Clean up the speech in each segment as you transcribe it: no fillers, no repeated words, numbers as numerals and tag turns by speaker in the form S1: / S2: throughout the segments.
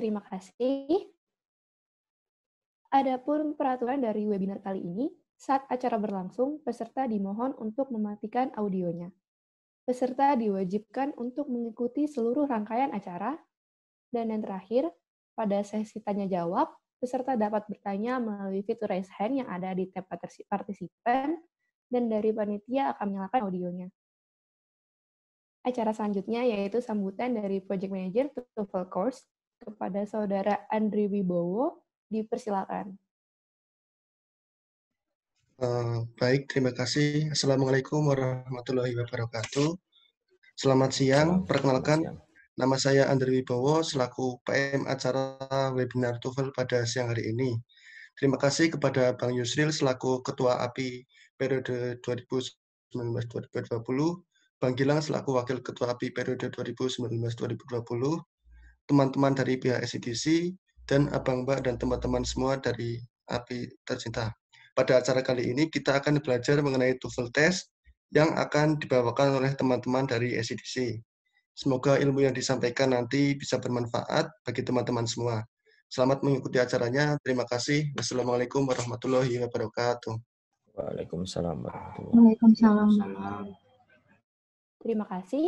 S1: Terima kasih. Adapun peraturan dari webinar kali ini, saat acara berlangsung, peserta dimohon untuk mematikan audionya. Peserta diwajibkan untuk mengikuti seluruh rangkaian acara, dan yang terakhir, pada sesi tanya-jawab, peserta dapat bertanya melalui fitur raise hand yang ada di tab partisipan, dan dari panitia akan menyalakan audionya. Acara selanjutnya yaitu sambutan dari Project Manager TOEFL Course kepada Saudara Andri Wibowo, dipersilakan.
S2: Baik, terima kasih. Assalamualaikum warahmatullahi wabarakatuh. Selamat siang, perkenalkan nama saya Andri Wibowo selaku PM acara webinar TOEFL pada siang hari ini. Terima kasih kepada Bang Yusril selaku Ketua API periode 2019-2020, Bang Gilang selaku Wakil Ketua API periode 2019-2020, teman-teman dari pihak SCDC, dan Abang Mbak dan teman-teman semua dari API tercinta. Pada acara kali ini kita akan belajar mengenai TOEFL test yang akan dibawakan oleh teman-teman dari SCDC. Semoga ilmu yang disampaikan nanti bisa bermanfaat bagi teman-teman semua. Selamat mengikuti acaranya. Terima kasih. Wassalamualaikum warahmatullahi wabarakatuh.
S3: Waalaikumsalam warahmatullahi
S4: Waalaikumsalam.
S1: Terima kasih.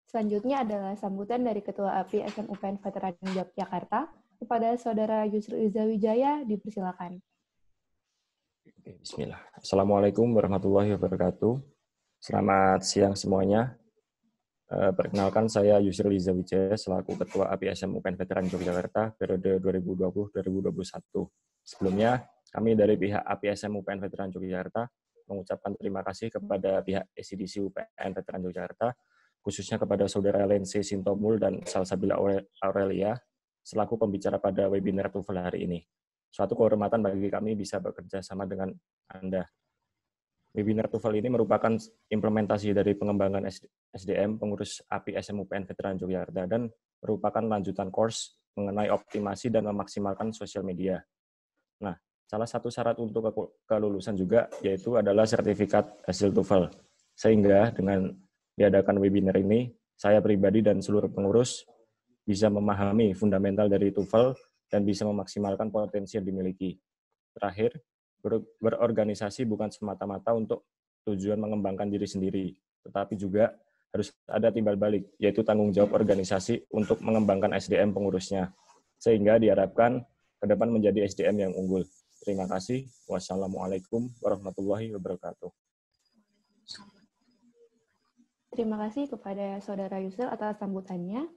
S1: Selanjutnya adalah sambutan dari Ketua API SMUPN Veteran Yogyakarta kepada Saudara Yusril Izawijaya, dipersilakan.
S3: Bismillah. Assalamualaikum warahmatullahi wabarakatuh. Selamat siang semuanya. Perkenalkan saya Yusril Izawijaya selaku Ketua API SMUPN Veteran Yogyakarta periode 2020-2021. Sebelumnya, kami dari pihak API SMUPN Veteran Yogyakarta mengucapkan terima kasih kepada pihak SCDC UPN Veteran Yogyakarta, khususnya kepada Saudara Lense Sintomul dan Salsabila Aurelia selaku pembicara pada webinar TOEFL hari ini. Suatu kehormatan bagi kami bisa bekerja sama dengan Anda. Webinar TOEFL ini merupakan implementasi dari pengembangan SDM pengurus API SMUPN Veteran Yogyakarta dan merupakan lanjutan course mengenai optimasi dan memaksimalkan sosial media. Nah, salah satu syarat untuk kelulusan juga yaitu adalah sertifikat hasil TOEFL. Sehingga dengan diadakan webinar ini, saya pribadi dan seluruh pengurus bisa memahami fundamental dari TOEFL dan bisa memaksimalkan potensi yang dimiliki. Terakhir, berorganisasi bukan semata-mata untuk tujuan mengembangkan diri sendiri, tetapi juga harus ada timbal balik, yaitu tanggung jawab organisasi untuk mengembangkan SDM pengurusnya, sehingga diharapkan ke depan menjadi SDM yang unggul. Terima kasih. Wassalamualaikum warahmatullahi wabarakatuh.
S1: Terima kasih kepada Saudara Yusril atas sambutannya.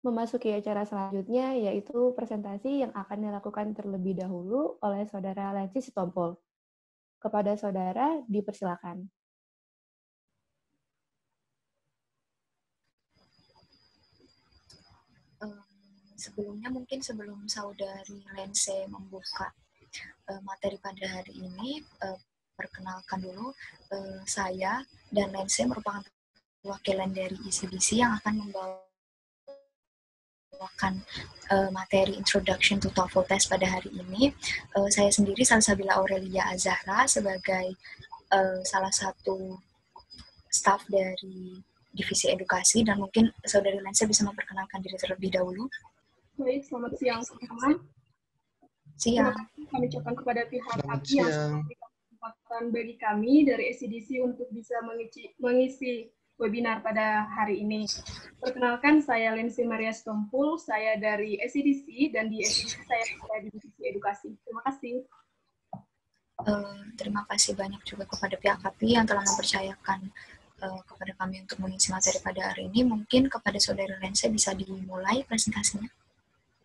S1: Memasuki acara selanjutnya, yaitu presentasi yang akan dilakukan terlebih dahulu oleh Saudara Lensi Sitompul. Kepada Saudara, dipersilakan.
S4: Sebelumnya mungkin sebelum Saudari Lense membuka materi pada hari ini, perkenalkan dulu, saya dan Lense merupakan perwakilan dari ECDC yang akan membawakan materi Introduction to TOEFL Test pada hari ini. Saya sendiri Salsabila Aurelia Azahra sebagai salah satu staf dari Divisi Edukasi, dan mungkin Saudari Lense bisa memperkenalkan diri terlebih dahulu.
S5: Baik, selamat siang semua.
S4: Siang.
S5: Kami ucapkan kepada pihak
S2: Selamat
S5: API yang
S2: siang.
S5: memberikan kesempatan bagi kami dari SCDC untuk bisa mengisi webinar pada hari ini. Perkenalkan, saya Lensi Maria Stompul, saya dari SCDC, dan di SCDC saya di Divisi Edukasi. Terima kasih.
S4: Terima kasih banyak juga kepada pihak API yang telah mempercayakan kepada kami untuk mengisi materi pada hari ini. Mungkin kepada Saudara Lense bisa dimulai presentasinya.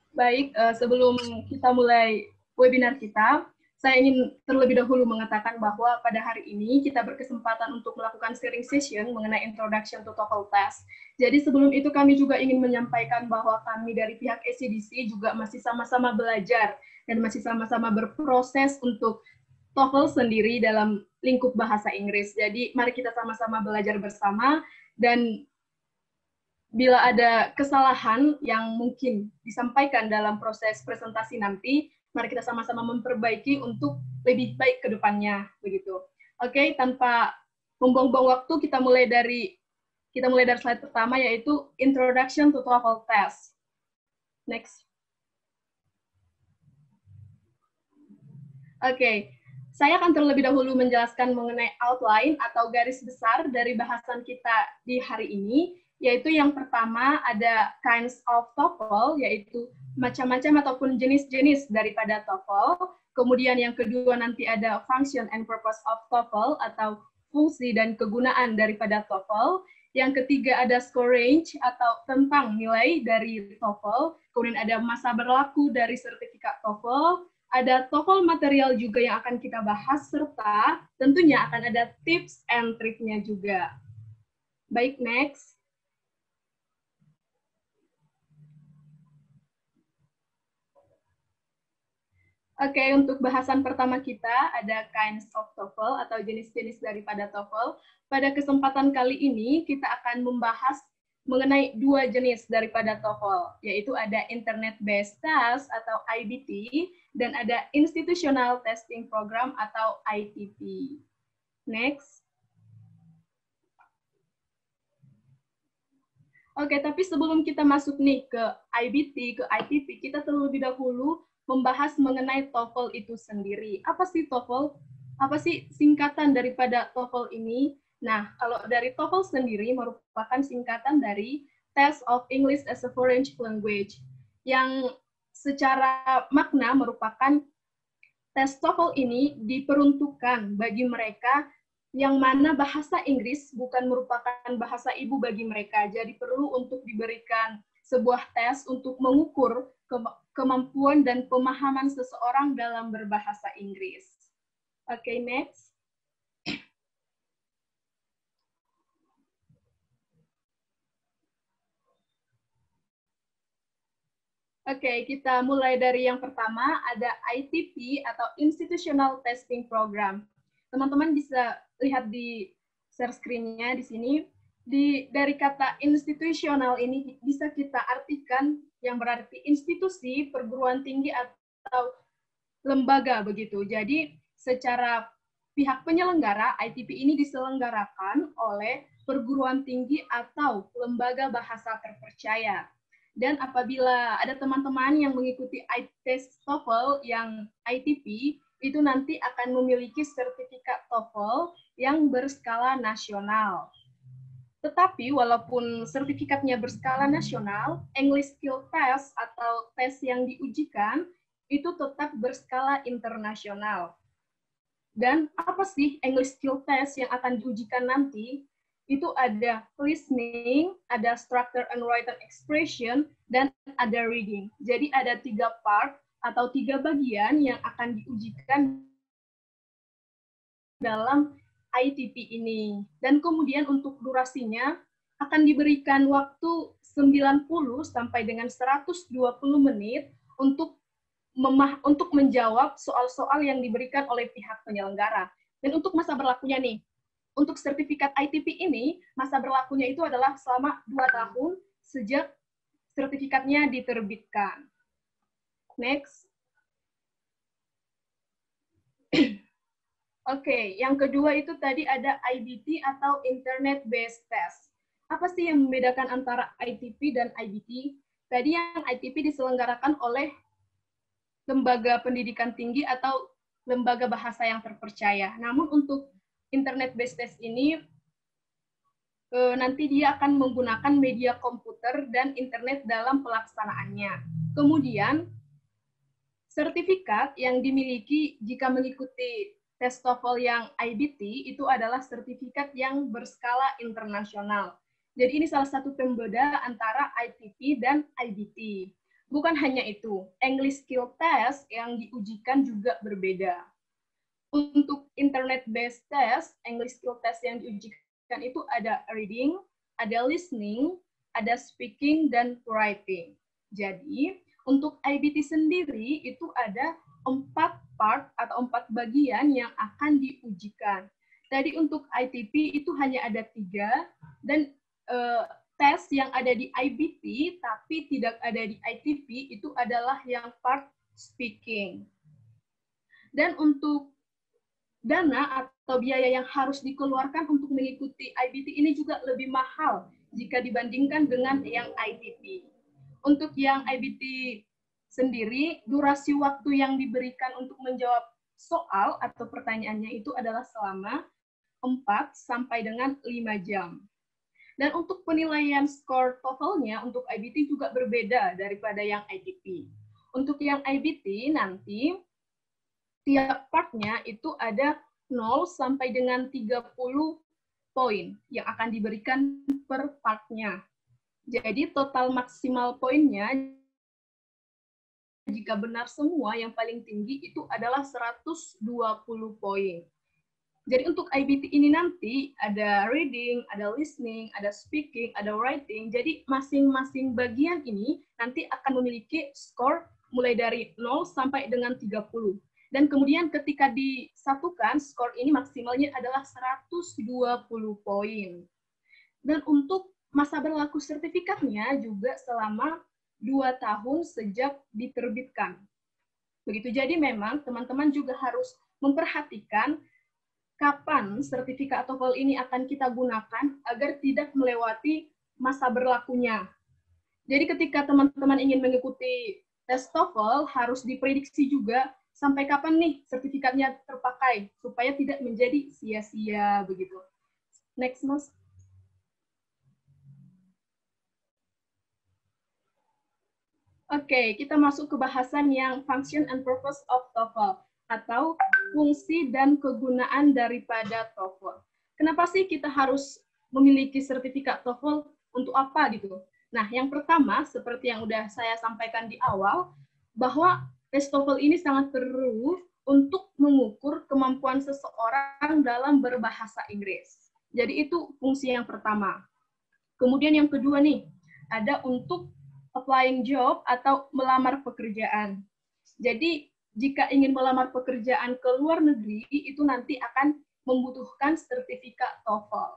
S5: Baik, sebelum kita mulai webinar kita, saya ingin terlebih dahulu mengatakan bahwa pada hari ini kita berkesempatan untuk melakukan sharing session mengenai Introduction to TOEFL Test. Jadi sebelum itu kami juga ingin menyampaikan bahwa kami dari pihak SCDC juga masih sama-sama belajar dan masih sama-sama berproses untuk TOEFL sendiri dalam lingkup bahasa Inggris. Jadi mari kita sama-sama belajar bersama, dan bila ada kesalahan yang mungkin disampaikan dalam proses presentasi nanti, mari kita sama-sama memperbaiki untuk lebih baik ke depannya, begitu. Oke, tanpa membuang-buang waktu, kita mulai dari slide pertama, yaitu Introduction to TOEFL Test. Next. Oke, saya akan terlebih dahulu menjelaskan mengenai outline atau garis besar dari bahasan kita di hari ini, yaitu yang pertama ada kinds of TOEFL, yaitu macam-macam ataupun jenis-jenis daripada TOEFL. Kemudian yang kedua nanti ada function and purpose of TOEFL atau fungsi dan kegunaan daripada TOEFL. Yang ketiga ada score range atau tentang nilai dari TOEFL. Kemudian ada masa berlaku dari sertifikat TOEFL. Ada TOEFL material juga yang akan kita bahas, serta tentunya akan ada tips and triknya juga. Baik, next. Oke, untuk bahasan pertama kita ada kinds of TOEFL atau jenis-jenis daripada TOEFL. Pada kesempatan kali ini kita akan membahas mengenai dua jenis daripada TOEFL, yaitu ada Internet Based Test atau IBT, dan ada Institutional Testing Program atau ITP. Next. Oke, tapi sebelum kita masuk nih ke IBT, ke ITP, kita terlebih dahulu membahas mengenai TOEFL itu sendiri. Apa sih TOEFL? Apa sih singkatan daripada TOEFL ini? Nah, kalau dari TOEFL sendiri merupakan singkatan dari Test of English as a Foreign Language, yang secara makna merupakan tes TOEFL ini diperuntukkan bagi mereka yang mana bahasa Inggris bukan merupakan bahasa ibu bagi mereka. Jadi perlu untuk diberikan sebuah tes untuk mengukur kemampuan dan pemahaman seseorang dalam berbahasa Inggris. Oke, next. Oke, kita mulai dari yang pertama, ada ITP atau Institutional Testing Program. Teman-teman bisa lihat di share screen-nya di sini. Dari kata institusional ini bisa kita artikan yang berarti institusi, perguruan tinggi, atau lembaga begitu. Jadi secara pihak penyelenggara, ITP ini diselenggarakan oleh perguruan tinggi atau lembaga bahasa terpercaya. Dan apabila ada teman-teman yang mengikuti tes TOEFL yang ITP, itu nanti akan memiliki sertifikat TOEFL yang berskala nasional. Tetapi walaupun sertifikatnya berskala nasional, English Skill Test atau tes yang diujikan itu tetap berskala internasional. Dan apa sih English Skill Test yang akan diujikan nanti? Itu ada listening, ada structure and written expression, dan ada reading. Jadi ada 3 part atau 3 bagian yang akan diujikan dalam ITP ini. Dan kemudian untuk durasinya akan diberikan waktu 90 sampai dengan 120 menit untuk menjawab soal-soal yang diberikan oleh pihak penyelenggara. Dan untuk masa berlakunya nih, untuk sertifikat ITP ini, masa berlakunya itu adalah selama 2 tahun sejak sertifikatnya diterbitkan. Next. Oke, yang kedua itu tadi ada IBT atau Internet Based Test. Apa sih yang membedakan antara ITP dan IBT? Tadi yang ITP diselenggarakan oleh lembaga pendidikan tinggi atau lembaga bahasa yang terpercaya. Namun untuk Internet Based Test ini nanti dia akan menggunakan media komputer dan internet dalam pelaksanaannya. Kemudian sertifikat yang dimiliki jika mengikuti tes TOEFL yang IBT itu adalah sertifikat yang berskala internasional. Jadi ini salah satu pembeda antara ITP dan IBT. Bukan hanya itu, English Skill Test yang diujikan juga berbeda. Untuk Internet-based test, English Skill Test yang diujikan itu ada reading, ada listening, ada speaking, dan writing. Jadi, untuk IBT sendiri itu ada 4 part atau 4 bagian yang akan diujikan. Tadi untuk ITP itu hanya ada 3, dan tes yang ada di IBT tapi tidak ada di ITP itu adalah yang part speaking. Dan untuk dana atau biaya yang harus dikeluarkan untuk mengikuti IBT ini juga lebih mahal jika dibandingkan dengan yang ITP. Untuk yang IBT sendiri, durasi waktu yang diberikan untuk menjawab soal atau pertanyaannya itu adalah selama 4 sampai dengan 5 jam. Dan untuk penilaian skor TOEFL-nya untuk IBT juga berbeda daripada yang ITP. Untuk yang IBT nanti tiap partnya itu ada 0 sampai dengan 30 poin yang akan diberikan per partnya. Jadi total maksimal poinnya jika benar semua yang paling tinggi itu adalah 120 poin. Jadi untuk IBT ini nanti ada reading, ada listening, ada speaking, ada writing. Jadi masing-masing bagian ini nanti akan memiliki skor mulai dari 0 sampai dengan 30. Dan kemudian ketika disatukan, skor ini maksimalnya adalah 120 poin. Dan untuk masa berlaku sertifikatnya juga selama 2 tahun sejak diterbitkan. Begitu, jadi memang teman-teman juga harus memperhatikan kapan sertifikat TOEFL ini akan kita gunakan agar tidak melewati masa berlakunya. Jadi ketika teman-teman ingin mengikuti tes TOEFL, harus diprediksi juga sampai kapan nih sertifikatnya terpakai, supaya tidak menjadi sia-sia begitu. Next, Mas. Oke, kita masuk ke bahasan yang function and purpose of TOEFL, atau fungsi dan kegunaan daripada TOEFL. Kenapa sih kita harus memiliki sertifikat TOEFL, untuk apa gitu? Nah, yang pertama, seperti yang udah saya sampaikan di awal, bahwa tes TOEFL ini sangat perlu untuk mengukur kemampuan seseorang dalam berbahasa Inggris. Jadi itu fungsi yang pertama. Kemudian yang kedua nih, ada untuk applying job atau melamar pekerjaan. Jadi jika ingin melamar pekerjaan ke luar negeri, itu nanti akan membutuhkan sertifikat TOEFL.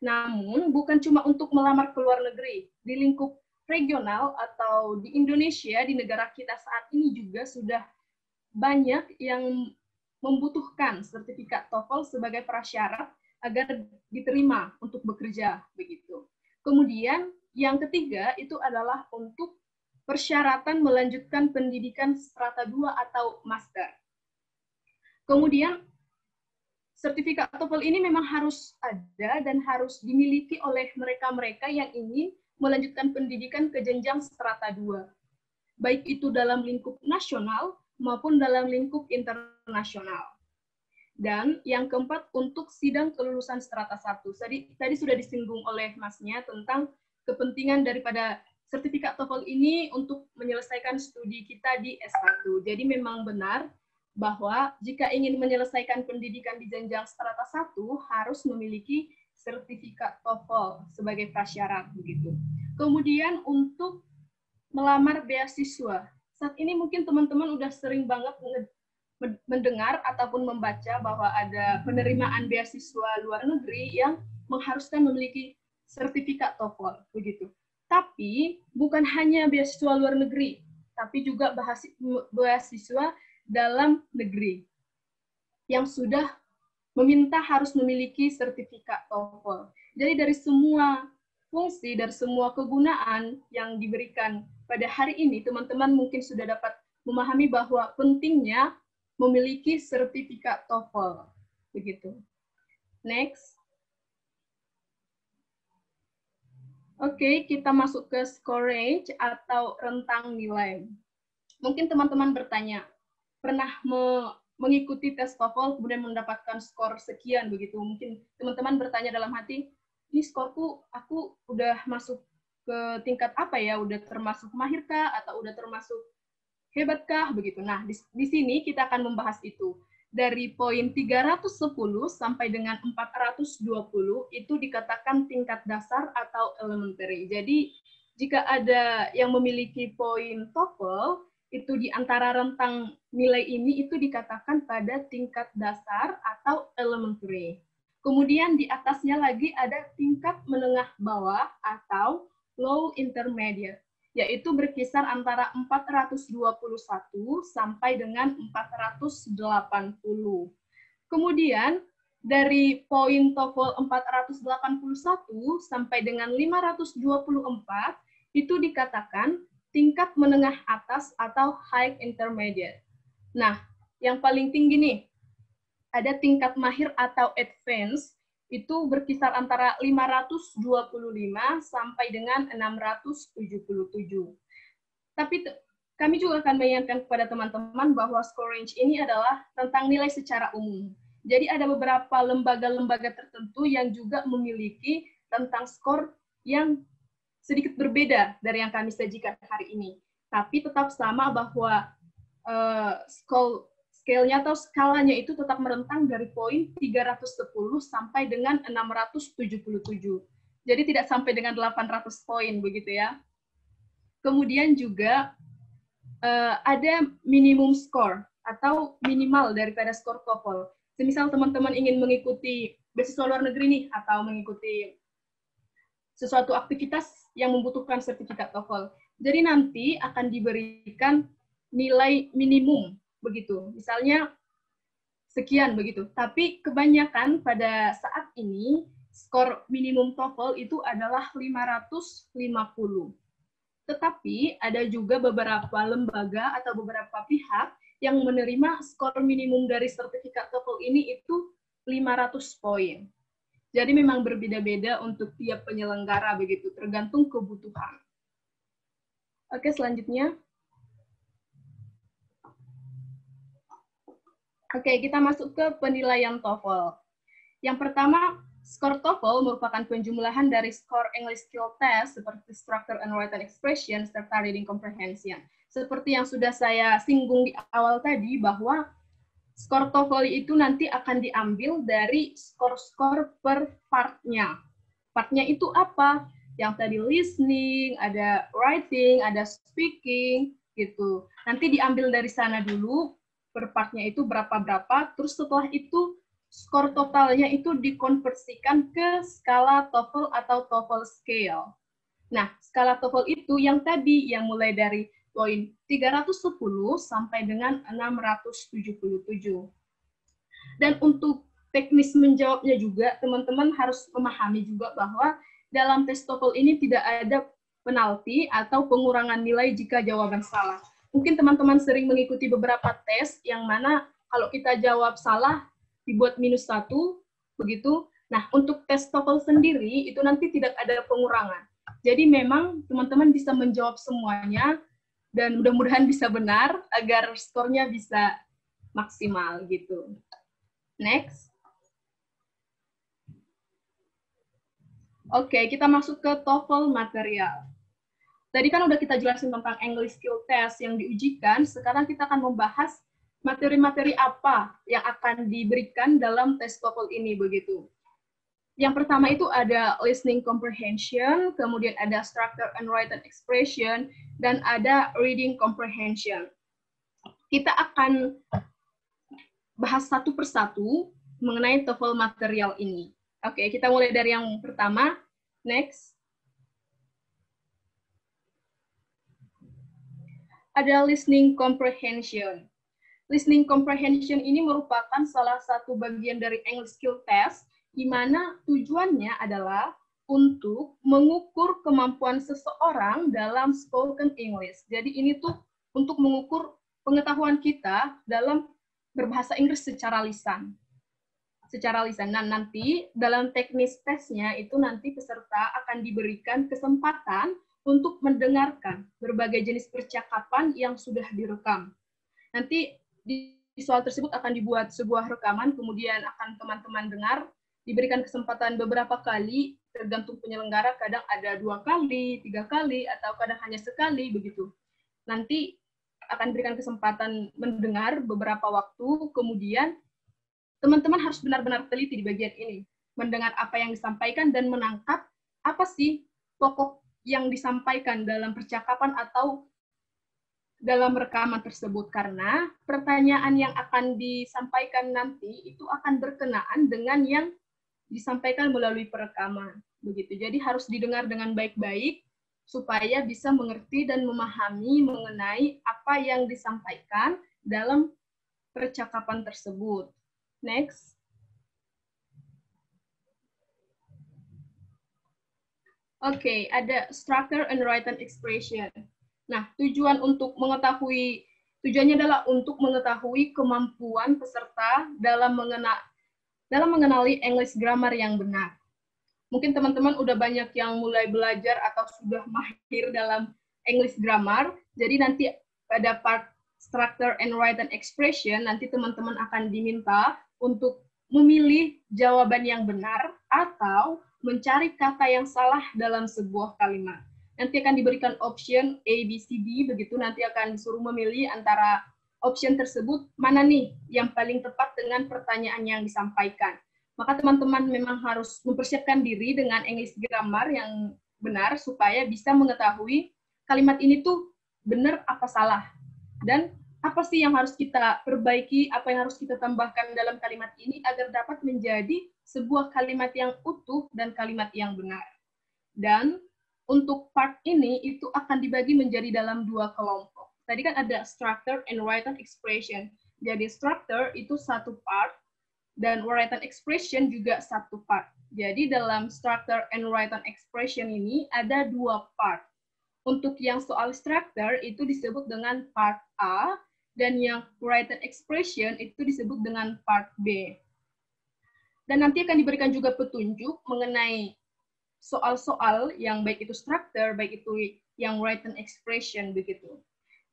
S5: Namun bukan cuma untuk melamar ke luar negeri, di lingkup regional atau di Indonesia, di negara kita saat ini juga sudah banyak yang membutuhkan sertifikat TOEFL sebagai prasyarat agar diterima untuk bekerja begitu. Kemudian yang ketiga itu adalah untuk persyaratan melanjutkan pendidikan strata 2 atau master. Kemudian sertifikat TOEFL ini memang harus ada dan harus dimiliki oleh mereka-mereka yang ingin melanjutkan pendidikan ke jenjang strata 2. Baik itu dalam lingkup nasional maupun dalam lingkup internasional. Dan yang keempat untuk sidang kelulusan strata 1. Tadi sudah disinggung oleh Masnya tentang kepentingan daripada sertifikat TOEFL ini untuk menyelesaikan studi kita di S1. Jadi memang benar bahwa jika ingin menyelesaikan pendidikan di jenjang strata 1 harus memiliki sertifikat TOEFL sebagai prasyarat begitu. Kemudian untuk melamar beasiswa. Saat ini mungkin teman-teman udah sering banget mendengar ataupun membaca bahwa ada penerimaan beasiswa luar negeri yang mengharuskan memiliki sertifikat TOEFL begitu. Tapi bukan hanya beasiswa luar negeri, tapi juga beasiswa dalam negeri yang sudah meminta harus memiliki sertifikat TOEFL. Jadi dari semua fungsi, dari semua kegunaan yang diberikan pada hari ini, teman-teman mungkin sudah dapat memahami bahwa pentingnya memiliki sertifikat TOEFL. Begitu. Next. Oke, kita masuk ke scorage atau rentang nilai. Mungkin teman-teman bertanya, pernah mengikuti tes TOEFL kemudian mendapatkan skor sekian begitu. Mungkin teman-teman bertanya dalam hati, ini skorku aku udah masuk ke tingkat apa ya? Udah termasuk mahirkah atau udah termasuk hebatkah begitu. Nah, di sini kita akan membahas itu. Dari poin 310 sampai dengan 420 itu dikatakan tingkat dasar atau elementary. Jadi jika ada yang memiliki poin TOEFL, itu di antara rentang nilai ini itu dikatakan pada tingkat dasar atau elementary. Kemudian di atasnya lagi ada tingkat menengah bawah atau low intermediate, yaitu berkisar antara 421 sampai dengan 480. Kemudian dari poin TOEFL 481 sampai dengan 524 itu dikatakan tingkat menengah atas atau high intermediate. Nah, yang paling tinggi nih, ada tingkat mahir atau advance, itu berkisar antara 525 sampai dengan 677. Tapi kami juga akan mengingatkan kepada teman-teman bahwa score range ini adalah tentang nilai secara umum. Jadi ada beberapa lembaga-lembaga tertentu yang juga memiliki tentang skor yang sedikit berbeda dari yang kami sajikan hari ini. Tapi tetap sama bahwa scale-nya atau skalanya itu tetap merentang dari poin 310 sampai dengan 677. Jadi tidak sampai dengan 800 poin begitu ya. Kemudian juga ada minimum score atau minimal daripada skor TOEFL. Semisal teman-teman ingin mengikuti beasiswa luar negeri nih atau mengikuti sesuatu aktivitas yang membutuhkan sertifikat TOEFL. Jadi nanti akan diberikan nilai minimum begitu. Misalnya sekian begitu. Tapi kebanyakan pada saat ini skor minimum TOEFL itu adalah 550. Tetapi ada juga beberapa lembaga atau beberapa pihak yang menerima skor minimum dari sertifikat TOEFL ini itu 500 poin. Jadi memang berbeda-beda untuk tiap penyelenggara begitu, tergantung kebutuhan. Oke, selanjutnya. Oke, kita masuk ke penilaian TOEFL. Yang pertama, skor TOEFL merupakan penjumlahan dari skor English Skill Test seperti Structure and Written Expression serta Reading Comprehension. Seperti yang sudah saya singgung di awal tadi, bahwa skor TOEFL itu nanti akan diambil dari skor-skor per partnya. Partnya itu apa? Yang tadi listening, ada writing, ada speaking, gitu. Nanti diambil dari sana dulu, per partnya itu berapa-berapa, terus setelah itu skor totalnya itu dikonversikan ke skala TOEFL atau TOEFL scale. Nah, skala TOEFL itu yang tadi, yang mulai dari poin 310 sampai dengan 677. Dan untuk teknis menjawabnya juga, teman-teman harus memahami juga bahwa dalam tes TOEFL ini tidak ada penalti atau pengurangan nilai jika jawaban salah. Mungkin teman-teman sering mengikuti beberapa tes yang mana kalau kita jawab salah, dibuat -1, begitu. Nah, untuk tes TOEFL sendiri, itu nanti tidak ada pengurangan. Jadi memang teman-teman bisa menjawab semuanya, dan mudah-mudahan bisa benar, agar skornya bisa maksimal, gitu. Next. Oke, kita masuk ke TOEFL material. Tadi kan udah kita jelasin tentang English Skill Test yang diujikan, sekarang kita akan membahas materi-materi apa yang akan diberikan dalam tes TOEFL ini, begitu. Yang pertama itu ada listening comprehension, kemudian ada structure and written expression, dan ada reading comprehension. Kita akan bahas satu persatu mengenai TOEFL material ini. Oke, kita mulai dari yang pertama. Next. Ada listening comprehension. Listening comprehension ini merupakan salah satu bagian dari English Skill Test, di mana tujuannya adalah untuk mengukur kemampuan seseorang dalam spoken English. Jadi ini tuh untuk mengukur pengetahuan kita dalam berbahasa Inggris secara lisan. Nah, nanti dalam teknis tesnya itu nanti peserta akan diberikan kesempatan untuk mendengarkan berbagai jenis percakapan yang sudah direkam. Nanti di soal tersebut akan dibuat sebuah rekaman, kemudian akan teman-teman dengar, diberikan kesempatan beberapa kali, tergantung penyelenggara, kadang ada 2 kali, 3 kali, atau kadang hanya sekali, begitu. Nanti akan berikan kesempatan mendengar beberapa waktu, kemudian teman-teman harus benar-benar teliti di bagian ini, mendengar apa yang disampaikan dan menangkap apa sih pokok yang disampaikan dalam percakapan atau dalam rekaman tersebut, karena pertanyaan yang akan disampaikan nanti itu akan berkenaan dengan yang disampaikan melalui perekaman, begitu. Jadi harus didengar dengan baik-baik supaya bisa mengerti dan memahami mengenai apa yang disampaikan dalam percakapan tersebut. Next. Oke, ada structure and written expression. Nah, tujuan untuk mengetahui Tujuannya adalah untuk mengetahui kemampuan peserta dalam mengenali English grammar yang benar. Mungkin teman-teman udah banyak yang mulai belajar atau sudah mahir dalam English grammar. Jadi nanti pada part structure and written expression, nanti teman-teman akan diminta untuk memilih jawaban yang benar atau mencari kata yang salah dalam sebuah kalimat. Nanti akan diberikan option A, B, C, D, begitu nanti akan disuruh memilih antara option tersebut mana nih yang paling tepat dengan pertanyaan yang disampaikan. Maka teman-teman memang harus mempersiapkan diri dengan English grammar yang benar supaya bisa mengetahui kalimat ini tuh benar apa salah. Dan apa sih yang harus kita perbaiki, apa yang harus kita tambahkan dalam kalimat ini agar dapat menjadi sebuah kalimat yang utuh dan kalimat yang benar. Dan untuk part ini itu akan dibagi menjadi dalam 2 kelompok. Tadi kan ada structure and written expression. Jadi structure itu satu part, dan written expression juga satu part. Jadi dalam structure and written expression ini ada 2 part. Untuk yang soal structure itu disebut dengan part A, dan yang written expression itu disebut dengan part B. Dan nanti akan diberikan juga petunjuk mengenai soal-soal yang baik itu structure, baik itu yang written expression begitu.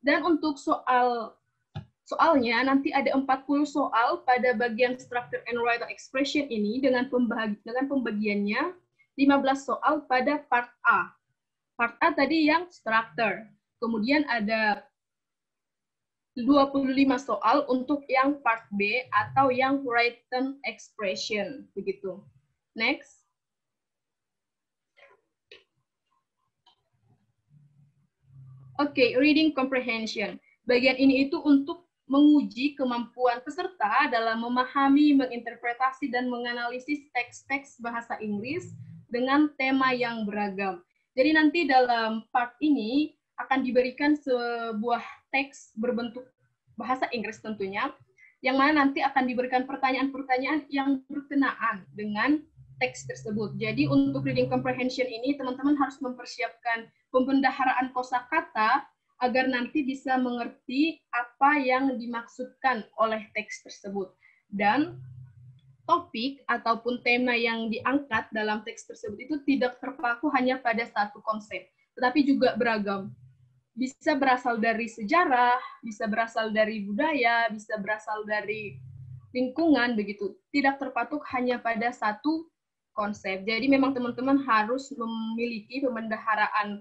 S5: Dan untuk soalnya nanti ada 40 soal pada bagian structure and written expression ini dengan pembagiannya 15 soal pada part A. Part A tadi yang structure. Kemudian ada 25 soal untuk yang part B atau yang written expression begitu. Next. Oke, reading comprehension. Bagian ini itu untuk menguji kemampuan peserta dalam memahami, menginterpretasi, dan menganalisis teks-teks bahasa Inggris dengan tema yang beragam. Jadi nanti dalam part ini akan diberikan sebuah teks berbentuk bahasa Inggris tentunya, yang mana nanti akan diberikan pertanyaan-pertanyaan yang berkenaan dengan teks tersebut. Jadi untuk reading comprehension ini teman-teman harus mempersiapkan pembendaharaan kosakata agar nanti bisa mengerti apa yang dimaksudkan oleh teks tersebut. Dan topik ataupun tema yang diangkat dalam teks tersebut itu tidak terpaku hanya pada satu konsep, tetapi juga beragam. Bisa berasal dari sejarah, bisa berasal dari budaya, bisa berasal dari lingkungan, begitu. Tidak terpatok hanya pada satu konsep. Jadi memang teman-teman harus memiliki pembendaharaan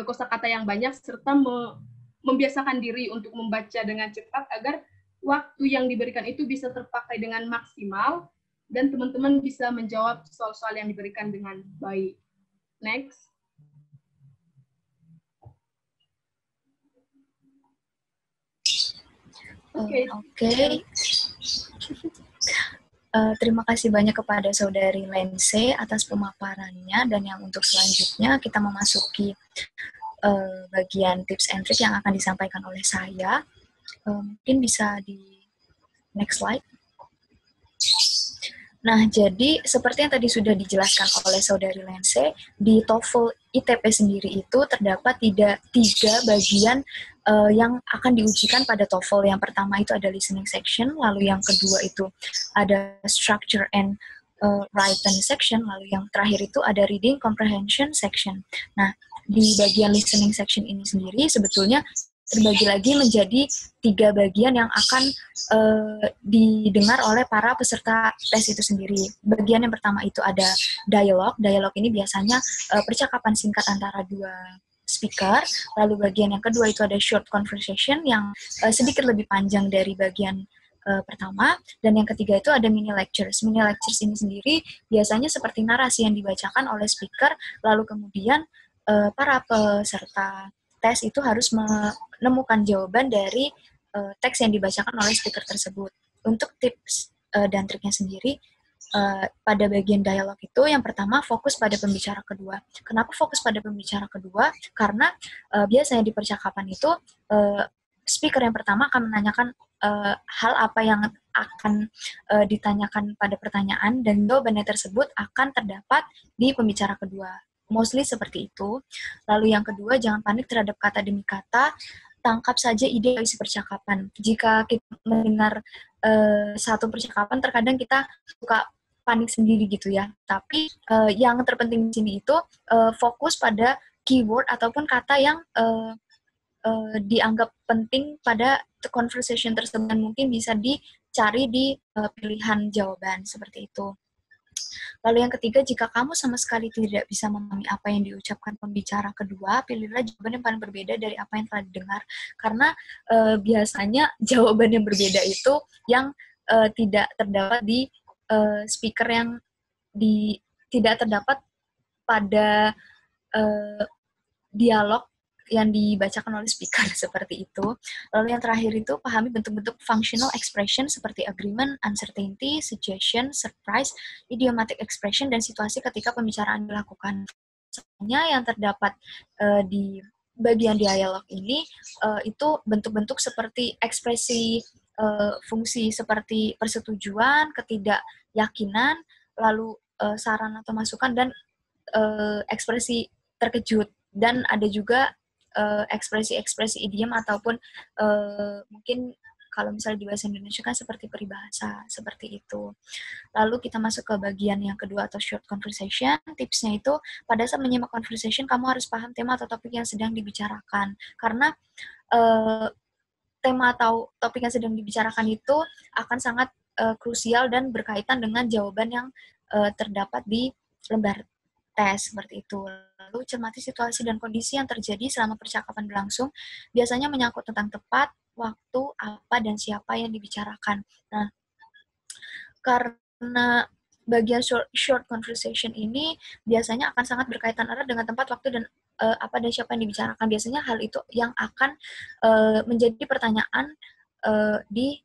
S5: kosakata yang banyak serta membiasakan diri untuk membaca dengan cepat agar waktu yang diberikan itu bisa terpakai dengan maksimal dan teman-teman bisa menjawab soal-soal yang diberikan dengan baik. Next.
S4: Oke. Terima kasih banyak kepada Saudari Lense atas pemaparannya, dan yang untuk selanjutnya kita memasuki bagian tips and trick yang akan disampaikan oleh saya. Mungkin bisa di next slide. Nah, jadi seperti yang tadi sudah dijelaskan oleh Saudari Lense, di TOEFL ITP sendiri itu terdapat tiga bagian yang akan diujikan pada TOEFL. Yang pertama itu ada listening section, lalu yang kedua itu ada structure and written section, lalu yang terakhir itu ada reading comprehension section. Nah, di bagian listening section ini sendiri sebetulnya terbagi lagi menjadi 3 bagian yang akan didengar oleh para peserta tes itu sendiri. Bagian yang pertama itu ada dialog. Dialog ini biasanya percakapan singkat antara 2 speaker. Lalu bagian yang kedua itu ada short conversation yang sedikit lebih panjang dari bagian pertama. Dan yang ketiga itu ada mini lectures. Mini lectures ini sendiri biasanya seperti narasi yang dibacakan oleh speaker, lalu kemudian para peserta tes itu harus menemukan jawaban dari teks yang dibacakan oleh speaker tersebut. Untuk tips dan triknya sendiri, pada bagian dialog itu yang pertama fokus pada pembicara kedua. Kenapa fokus pada pembicara kedua? Karena biasanya di percakapan itu speaker yang pertama akan menanyakan hal apa yang akan ditanyakan pada pertanyaan, dan jawabannya tersebut akan terdapat di pembicara kedua. Mostly seperti itu. Lalu yang kedua, jangan panik terhadap kata demi kata, tangkap saja ide isi percakapan. Jika kita mendengar satu percakapan, terkadang kita suka panik sendiri gitu ya. Tapi yang terpenting di sini itu fokus pada keyword ataupun kata yang dianggap penting pada conversation tersebut, dan mungkin bisa dicari di pilihan jawaban seperti itu. Lalu yang ketiga, jika kamu sama sekali tidak bisa memahami apa yang diucapkan pembicara kedua, pilihlah jawaban yang paling berbeda dari apa yang telah didengar. Karena biasanya jawaban yang berbeda itu yang tidak terdapat di speaker yang tidak terdapat pada dialog yang dibacakan oleh speaker seperti itu. Lalu yang terakhir itu pahami bentuk-bentuk functional expression seperti agreement, uncertainty, suggestion, surprise, idiomatic expression, dan situasi ketika pembicaraan dilakukan. Sebenarnya yang terdapat di bagian dialog ini itu bentuk-bentuk seperti ekspresi fungsi seperti persetujuan, ketidakyakinan, lalu saran atau masukan, dan ekspresi terkejut. Dan ada juga ekspresi-ekspresi idiom ataupun mungkin kalau misalnya di bahasa Indonesia kan seperti peribahasa, seperti itu. Lalu kita masuk ke bagian yang kedua atau short conversation. Tipsnya itu pada saat menyimak conversation kamu harus paham tema atau topik yang sedang dibicarakan. Karena tema atau topik yang sedang dibicarakan itu akan sangat krusial dan berkaitan dengan jawaban yang terdapat di lembar tes seperti itu. Lalu cermati situasi dan kondisi yang terjadi selama percakapan berlangsung, biasanya menyangkut tentang tepat, waktu, apa, dan siapa yang dibicarakan. Nah, karena bagian short conversation ini biasanya akan sangat berkaitan erat dengan tempat, waktu, dan apa dan siapa yang dibicarakan. Biasanya hal itu yang akan menjadi pertanyaan di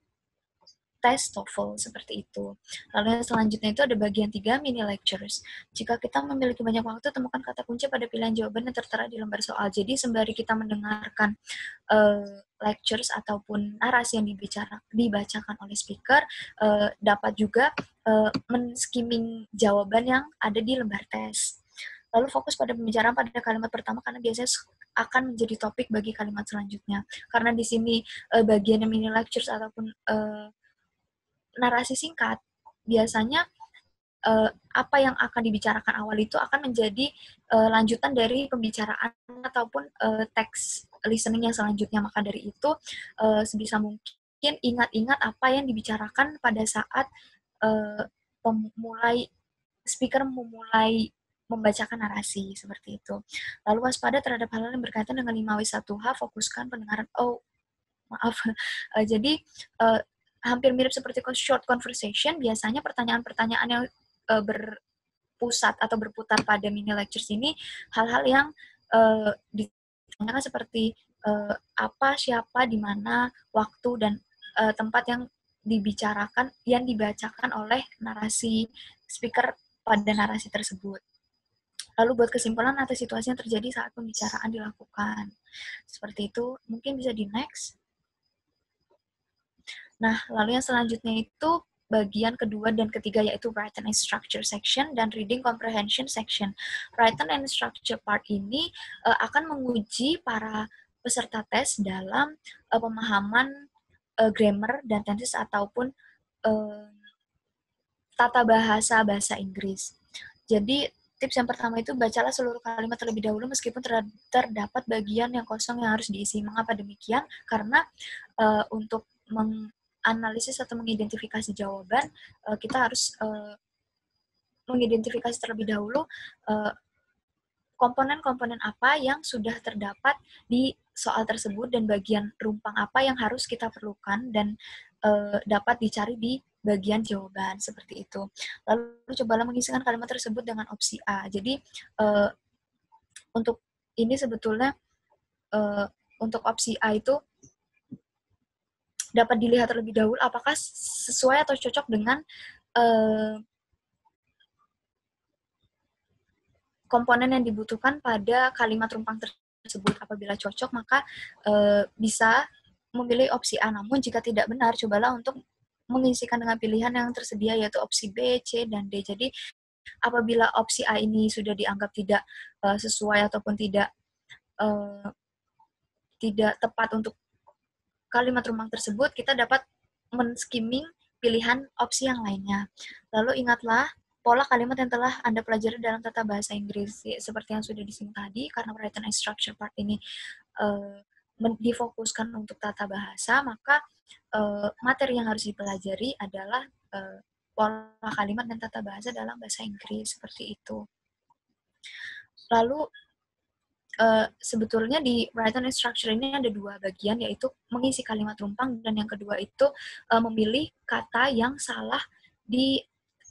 S4: tes TOEFL seperti itu. Lalu yang selanjutnya itu ada bagian 3, mini lectures. Jika kita memiliki banyak waktu, temukan kata kunci pada pilihan jawaban yang tertera di lembar soal. Jadi sembari kita mendengarkan lectures ataupun narasi yang dibacakan oleh speaker, dapat juga men-skimming jawaban yang ada di lembar tes. Lalu fokus pada pembicaraan pada kalimat pertama karena biasanya akan menjadi topik bagi kalimat selanjutnya. Karena di sini bagian mini lectures ataupun narasi singkat, biasanya apa yang akan dibicarakan awal itu akan menjadi lanjutan dari pembicaraan ataupun teks listening yang selanjutnya. Maka dari itu, sebisa mungkin ingat-ingat apa yang dibicarakan pada saat speaker memulai membacakan narasi, seperti itu. Lalu waspada terhadap hal-hal yang berkaitan dengan 5W1H, fokuskan pendengaran. Jadi hampir mirip seperti short conversation, biasanya pertanyaan-pertanyaan yang berpusat atau berputar pada mini lectures ini, hal-hal yang ditanyakan seperti apa, siapa, di mana, waktu, dan tempat yang dibacakan oleh narasi speaker pada narasi tersebut. Lalu buat kesimpulan atas situasi yang terjadi saat pembicaraan dilakukan. Seperti itu, mungkin bisa di next. Nah, lalu yang selanjutnya itu bagian kedua dan ketiga, yaitu written and structure section dan reading comprehension section. Written and structure part ini akan menguji para peserta tes dalam pemahaman grammar dan tenses ataupun tata bahasa Inggris. Jadi, tips yang pertama itu bacalah seluruh kalimat terlebih dahulu meskipun terdapat bagian yang kosong yang harus diisi. Mengapa demikian? Karena untuk menganalisis atau mengidentifikasi jawaban, kita harus mengidentifikasi terlebih dahulu komponen-komponen apa yang sudah terdapat di soal tersebut dan bagian rumpang apa yang harus kita perlukan dan dapat dicari di bagian jawaban, seperti itu. Lalu cobalah mengisikan kalimat tersebut dengan opsi A. Jadi untuk ini sebetulnya untuk opsi A itu dapat dilihat terlebih dahulu apakah sesuai atau cocok dengan komponen yang dibutuhkan pada kalimat rumpang tersebut. Apabila cocok, maka bisa memilih opsi A. Namun jika tidak benar, cobalah untuk mengisikan dengan pilihan yang tersedia, yaitu opsi B, C, dan D. Jadi apabila opsi A ini sudah dianggap tidak sesuai ataupun tidak tidak tepat untuk kalimat rumpang tersebut, kita dapat men-skimming pilihan opsi yang lainnya. Lalu ingatlah pola kalimat yang telah Anda pelajari dalam tata bahasa Inggris. Seperti yang sudah disinggung tadi, karena written and structure part ini difokuskan untuk tata bahasa, maka materi yang harus dipelajari adalah pola kalimat dan tata bahasa dalam bahasa Inggris, seperti itu. Lalu sebetulnya di written and structure ini ada dua bagian, yaitu mengisi kalimat rumpang, dan yang kedua itu memilih kata yang salah di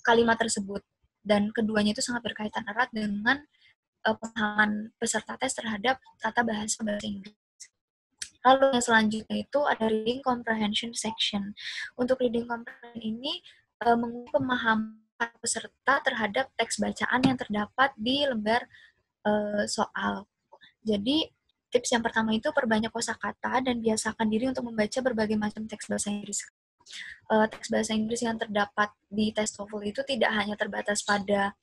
S4: kalimat tersebut. Dan keduanya itu sangat berkaitan erat dengan pemahaman peserta tes terhadap tata bahasa Inggris. Lalu yang selanjutnya itu ada reading comprehension section. Untuk reading comprehension ini menguji pemahaman peserta terhadap teks bacaan yang terdapat di lembar soal. Jadi tips yang pertama itu perbanyak kosakata dan biasakan diri untuk membaca berbagai macam teks bahasa Inggris. Teks bahasa Inggris yang terdapat di tes TOEFL itu tidak hanya terbatas pada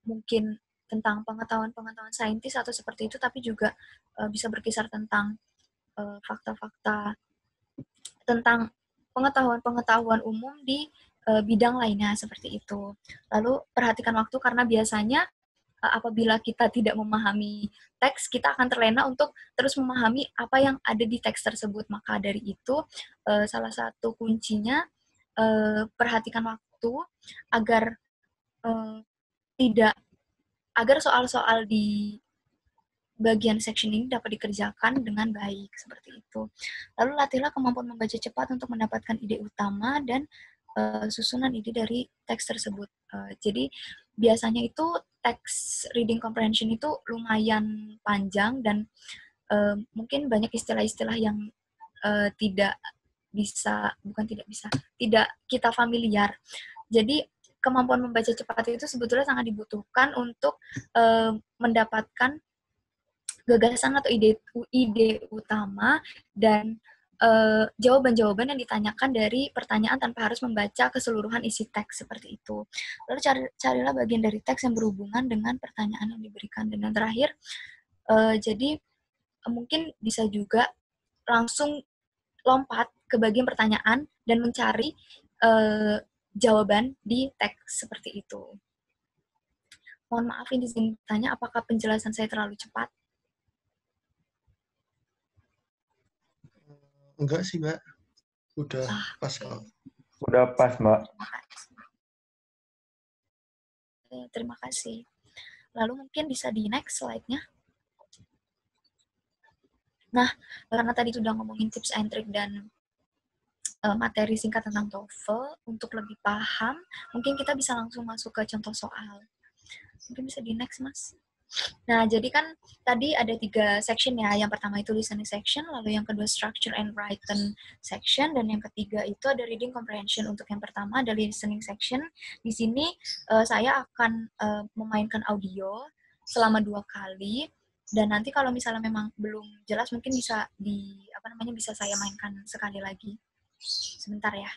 S4: mungkin tentang pengetahuan-pengetahuan saintis atau seperti itu, tapi juga bisa berkisar tentang fakta-fakta tentang pengetahuan-pengetahuan umum di bidang lainnya, seperti itu. Lalu perhatikan waktu, karena biasanya apabila kita tidak memahami teks, kita akan terlena untuk terus memahami apa yang ada di teks tersebut. Maka dari itu, salah satu kuncinya perhatikan waktu agar agar soal-soal di bagian section ini dapat dikerjakan dengan baik, seperti itu. Lalu latihlah kemampuan membaca cepat untuk mendapatkan ide utama dan susunan ide dari teks tersebut. Jadi biasanya itu teks reading comprehension itu lumayan panjang dan mungkin banyak istilah-istilah yang tidak kita familiar. Jadi kemampuan membaca cepat itu sebetulnya sangat dibutuhkan untuk mendapatkan gagasan atau ide utama dan jawaban-jawaban yang ditanyakan dari pertanyaan tanpa harus membaca keseluruhan isi teks, seperti itu. Lalu carilah bagian dari teks yang berhubungan dengan pertanyaan yang diberikan. Dan yang terakhir, jadi mungkin bisa juga langsung lompat ke bagian pertanyaan dan mencari jawaban di teks, seperti itu. Mohon maaf, ini izin bertanya, apakah penjelasan saya terlalu cepat?
S2: Enggak sih, Mbak. Udah pas kok.
S3: Udah pas, Mbak.
S4: Terima kasih. Lalu mungkin bisa di next slide-nya. Nah, karena tadi sudah ngomongin tips and trick dan materi singkat tentang TOEFL, untuk lebih paham, mungkin kita bisa langsung masuk ke contoh soal. Mungkin bisa di next, Mas. Nah, jadi kan tadi ada 3 section ya. Yang pertama itu listening section, lalu yang kedua structure and written section, dan yang ketiga itu ada reading comprehension. Untuk yang pertama ada listening section. Di sini saya akan memainkan audio selama 2 kali, dan nanti kalau misalnya memang belum jelas mungkin bisa bisa saya mainkan sekali lagi. Sebentar ya.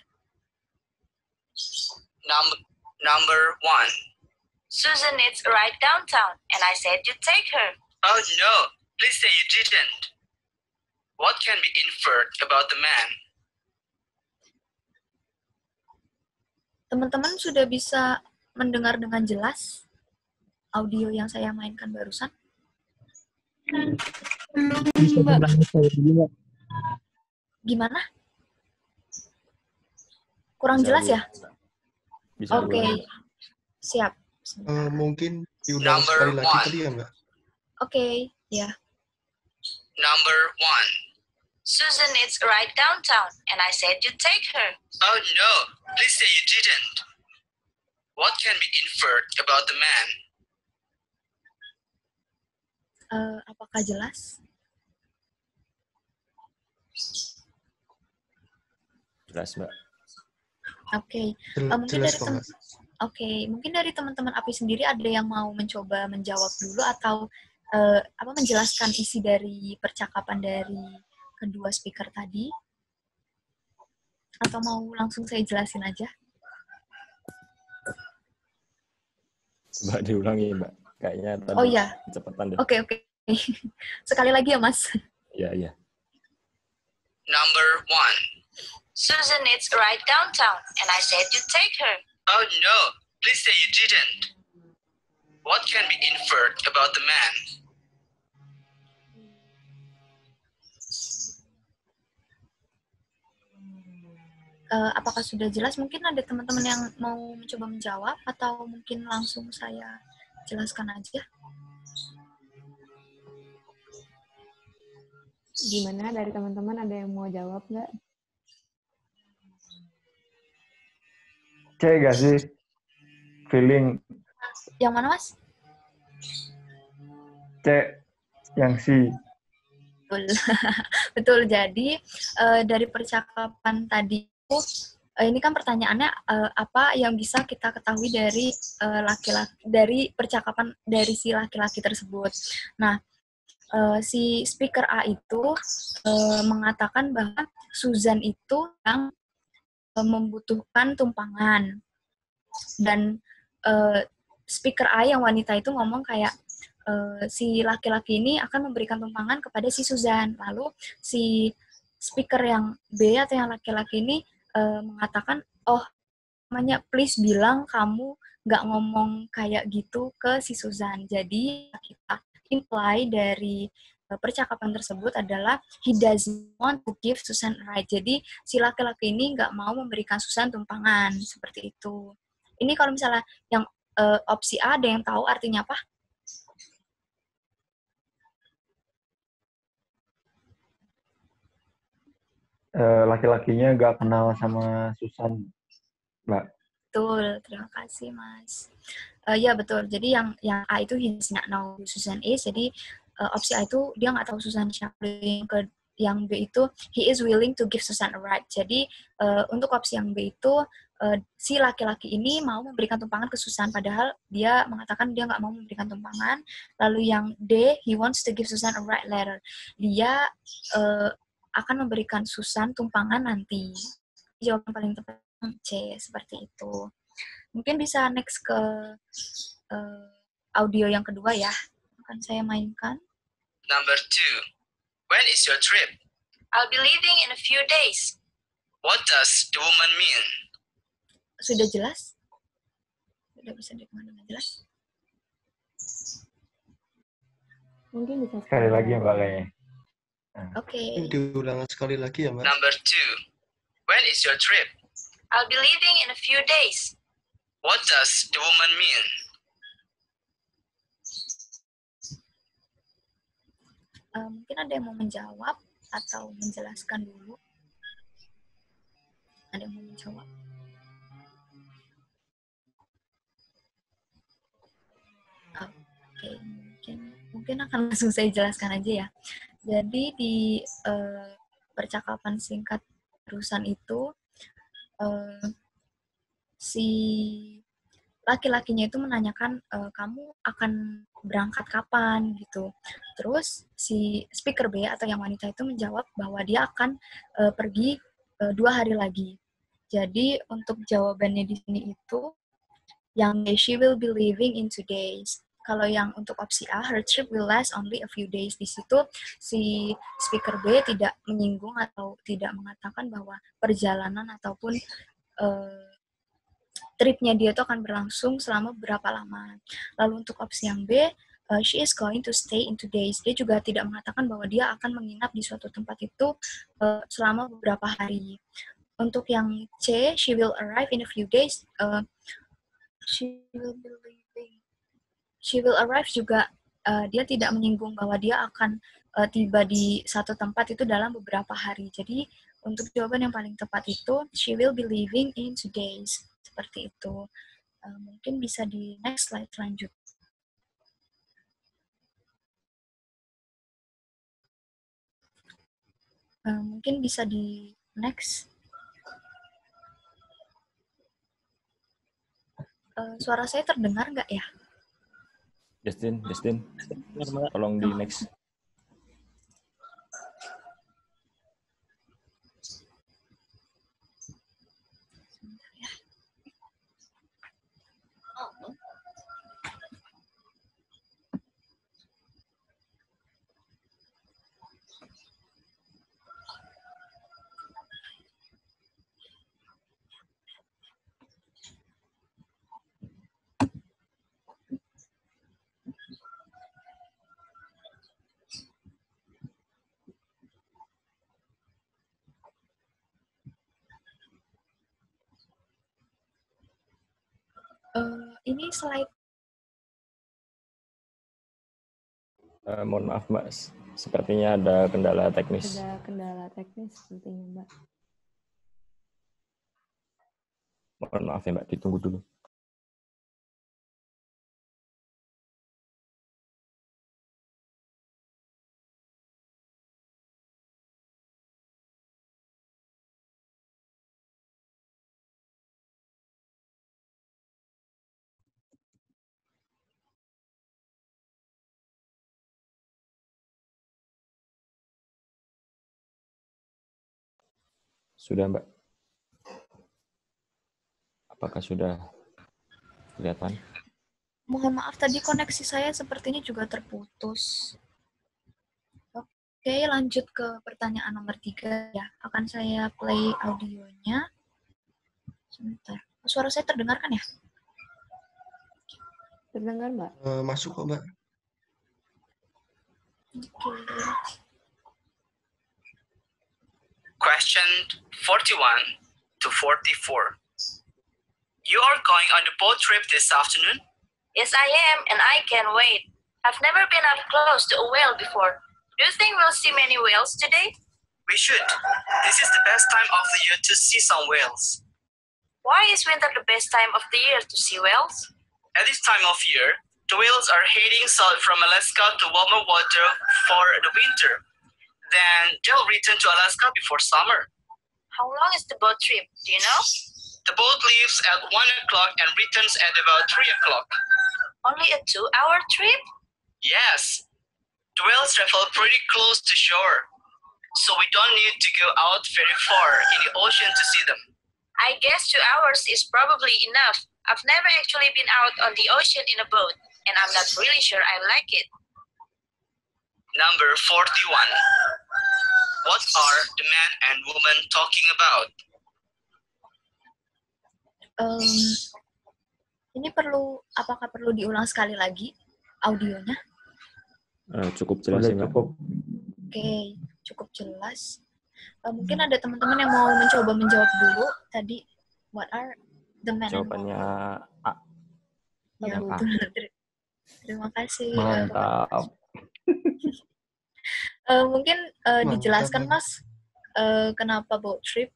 S6: Number 1. Susan needs a ride downtown, and I said you'd take her. Oh no, please say you didn't. What can be inferred about the man?
S4: Teman-teman sudah bisa mendengar dengan jelas audio yang saya mainkan barusan? Gimana? Kurang jelas ya? Oke. Siap.
S2: Mungkin diulang sekali lagi tadi ya, Mbak?
S4: Oke, ya.
S6: Number 1. Susan needs a ride downtown, and I said you'd take her. Oh no, please say you didn't. What can be inferred about the man?
S4: Apakah jelas?
S3: Jelas, Mbak.
S4: Oke. Mungkin dari teman-teman API sendiri ada yang mau mencoba menjawab dulu atau menjelaskan isi dari percakapan dari kedua speaker tadi? Atau mau langsung saya jelasin aja?
S3: Mbak, diulangi, Mbak. Kayaknya tadi
S4: oh iya.
S3: kecepatan deh.
S4: Oke. Sekali lagi ya, Mas.
S3: Iya.
S6: Number 1. Susan needs a ride downtown, and I said you take her. Oh no, please say you didn't. What can be inferred about the man?
S4: Apakah sudah jelas? Mungkin ada teman-teman yang mau mencoba menjawab, atau mungkin langsung saya jelaskan aja.
S1: Gimana dari teman-teman, ada yang mau jawab nggak?
S7: C gak sih? Feeling.
S4: Yang mana, Mas?
S7: C. Yang C.
S4: Betul. Betul. Jadi dari percakapan tadi itu, ini kan pertanyaannya apa yang bisa kita ketahui dari laki-laki, dari percakapan dari si laki-laki tersebut. Nah, si speaker A itu mengatakan bahwa Susan itu yang membutuhkan tumpangan, dan speaker A yang wanita itu ngomong kayak si laki-laki ini akan memberikan tumpangan kepada si Susan. Lalu si speaker yang B atau yang laki-laki ini mengatakan, oh, namanya please bilang kamu nggak ngomong kayak gitu ke si Susan. Jadi kita imply dari percakapan tersebut adalah he doesn't want to give Susan a ride. Jadi si laki-laki ini nggak mau memberikan Susan tumpangan, seperti itu. Ini kalau misalnya yang opsi A, ada yang tahu artinya apa?
S7: Laki-lakinya gak kenal sama Susan, Mbak.
S4: Betul, terima kasih, Mas. Ya, betul. Jadi yang A itu he does not know who Susan is. Jadi opsi A itu dia nggak tahu Susan siapa. Yang B itu he is willing to give Susan a ride. Jadi untuk opsi yang B itu si laki-laki ini mau memberikan tumpangan ke Susan, padahal dia mengatakan dia nggak mau memberikan tumpangan. Lalu yang D, he wants to give Susan a ride later. Dia akan memberikan Susan tumpangan nanti. Jawaban paling tepat C, seperti itu. Mungkin bisa next ke audio yang kedua ya. Akan saya mainkan.
S6: Number 2. When is your trip? I'll be leaving in a few days. What does the woman mean?
S4: Sudah jelas? Sudah bisa dengar jelas?
S1: Mungkin bisa
S7: Sekali lagi Mbak kayaknya.
S4: Oke.
S2: Diulang sekali lagi ya, Mbak.
S6: Number 2. When is your trip? I'll be leaving in a few days. What does the woman mean?
S4: Mungkin ada yang mau menjawab atau menjelaskan dulu. Ada yang mau menjawab? Oke, mungkin akan langsung saya jelaskan aja ya. Jadi di percakapan singkat barusan itu si laki-lakinya itu menanyakan kamu akan berangkat kapan gitu. Terus si speaker B atau yang wanita itu menjawab bahwa dia akan pergi 2 hari lagi. Jadi untuk jawabannya di sini itu yang she will be leaving in 2 days. Kalau yang untuk opsi A, her trip will last only a few days. Di situ si speaker B tidak menyinggung atau tidak mengatakan bahwa perjalanan ataupun tripnya dia itu akan berlangsung selama berapa lama. Lalu untuk opsi yang B, she is going to stay in 2 days. Dia juga tidak mengatakan bahwa dia akan menginap di suatu tempat itu selama beberapa hari. Untuk yang C, she will arrive in a few days. She will arrive juga dia tidak menyinggung bahwa dia akan tiba di satu tempat itu dalam beberapa hari. Jadi untuk jawaban yang paling tepat itu she will be leaving in 2 days. Seperti itu. Mungkin bisa di next slide lanjut. Mungkin bisa di next. Suara saya terdengar nggak ya?
S3: Justin, tolong di next.
S4: ini slide.
S3: Mohon maaf Mbak, sepertinya ada kendala teknis.
S1: Ada kendala teknis sepertinya, Mbak.
S3: Mohon maaf ya Mbak, ditunggu dulu. Sudah Mbak? Apakah sudah kelihatan?
S4: Mohon maaf, tadi koneksi saya sepertinya juga terputus. Oke, lanjut ke pertanyaan nomor 3 ya. Akan saya play audionya. Sebentar. Suara saya terdengar kan ya?
S1: Terdengar, Mbak?
S2: Masuk kok, Mbak.
S4: Oke.
S6: Question 41 to 44. You are going on a boat trip this afternoon?
S8: Yes, I am, and I can't wait. I've never been up close to a whale before. Do you think we'll see many whales today?
S6: We should. This is the best time of the year to see some whales.
S8: Why is winter the best time of the year to see whales?
S6: At this time of year, the whales are heading south from Alaska to warmer water for the winter. Then they'll return to Alaska before summer.
S8: How long is the boat trip? Do you know?
S6: The boat leaves at 1 o'clock and returns at about 3 o'clock.
S8: Only a 2-hour trip?
S6: Yes. The whales travel pretty close to shore, so we don't need to go out very far in the ocean to see them.
S8: I guess 2 hours is probably enough. I've never actually been out on the ocean in a boat, and I'm not really sure I like it.
S6: Number 41. What are the man and woman talking about?
S4: Ini apakah perlu diulang sekali lagi audionya?
S3: Cukup jelas ya, Mbak.
S4: Oke, cukup jelas. Mungkin ada teman-teman yang mau mencoba menjawab dulu tadi. What are the men?
S3: Jawabannya A.
S4: Ya, betul. Terima kasih.
S7: Mantap.
S4: Mungkin dijelaskan Mas, kenapa boat trip?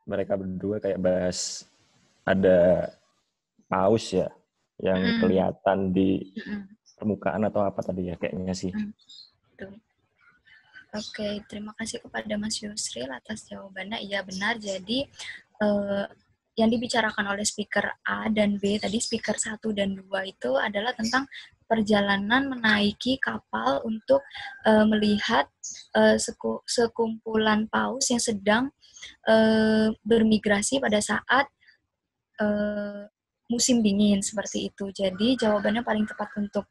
S3: Mereka berdua kayak bahas ada paus ya yang kelihatan di permukaan atau apa tadi ya kayaknya sih.
S4: Betul. Oke, terima kasih kepada Mas Yusril atas jawabannya. Iya benar, jadi yang dibicarakan oleh speaker A dan B, tadi speaker 1 dan 2 itu adalah tentang perjalanan menaiki kapal untuk melihat sekumpulan paus yang sedang bermigrasi pada saat musim dingin, seperti itu. Jadi jawabannya paling tepat untuk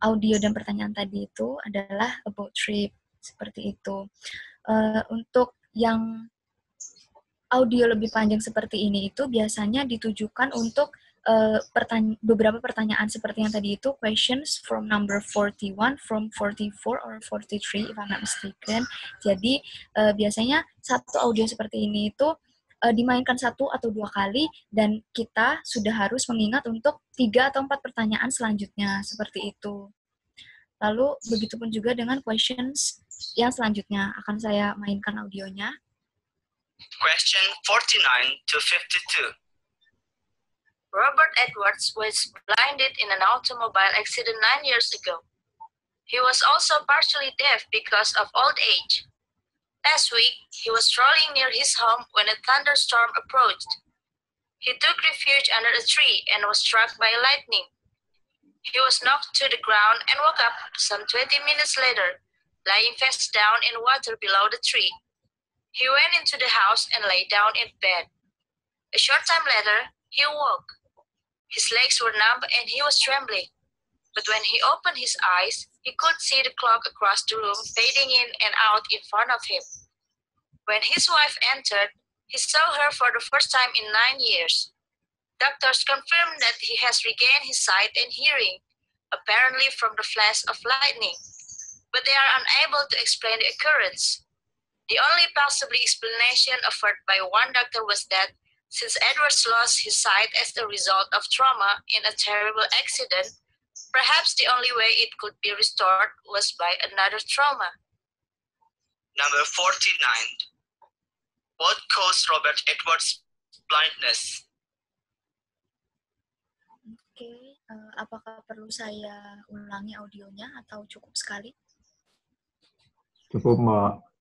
S4: audio dan pertanyaan tadi itu adalah a boat trip, seperti itu. Untuk yang audio lebih panjang seperti ini itu biasanya ditujukan untuk beberapa pertanyaan seperti yang tadi itu, questions from number 41, from 44 or 43 if I'm not mistaken. Jadi biasanya satu audio seperti ini itu dimainkan 1 atau 2 kali dan kita sudah harus mengingat untuk 3 atau 4 pertanyaan selanjutnya, seperti itu. Lalu begitupun juga dengan questions yang selanjutnya akan saya mainkan audionya.
S6: Question 49 to 52.
S8: Robert Edwards was blinded in an automobile accident 9 years ago. He was also partially deaf because of old age. Last week, he was strolling near his home when a thunderstorm approached. He took refuge under a tree and was struck by lightning. He was knocked to the ground and woke up some 20 minutes later, lying face down in water below the tree. He went into the house and lay down in bed. A short time later, he awoke. His legs were numb and he was trembling. But when he opened his eyes, he could see the clock across the room fading in and out in front of him. When his wife entered, he saw her for the first time in 9 years. Doctors confirmed that he has regained his sight and hearing, apparently from the flash of lightning. But they are unable to explain the occurrence. The only possible explanation offered by one doctor was that since Edwards lost his sight as a result of trauma in a terrible accident, perhaps the only way it could be restored was by another trauma.
S6: Number 49. What caused Robert Edwards' blindness?
S4: Oke, apakah perlu saya ulangi audionya atau cukup sekali?
S7: Cukup, Mbak.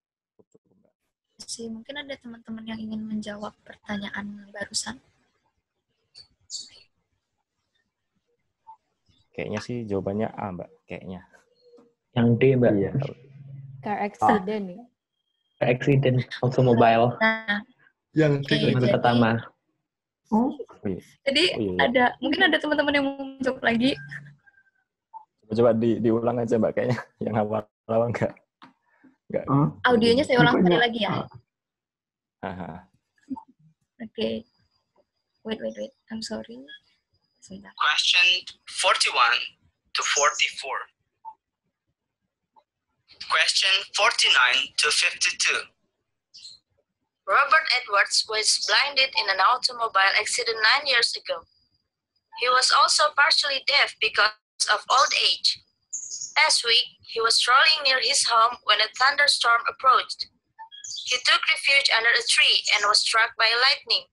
S4: Mungkin ada teman-teman yang ingin menjawab pertanyaan barusan.
S3: Kayaknya sih jawabannya A, Mbak. Kayaknya.
S9: Yang D, Mbak.
S7: Iya.
S1: Car accident nih.
S9: Accident automobile.
S4: Nah,
S2: Yang
S4: Oke,
S9: Yang
S4: jadi-
S9: pertama.
S4: jadi
S3: iya.
S4: mungkin ada teman-teman yang mau menjawab lagi.
S3: Coba diulang aja, Mbak. Kayaknya yang awal-awal enggak.
S4: Audionya saya ulang sekali lagi ya.
S3: Haha.
S4: Oke. Wait. I'm sorry. Sebentar.
S6: Question 41 to 44. Question 49 to 52.
S8: Robert Edwards was blinded in an automobile accident 9 years ago. He was also partially deaf because of old age. Last week, he was strolling near his home when a thunderstorm approached. He took refuge under a tree and was struck by lightning.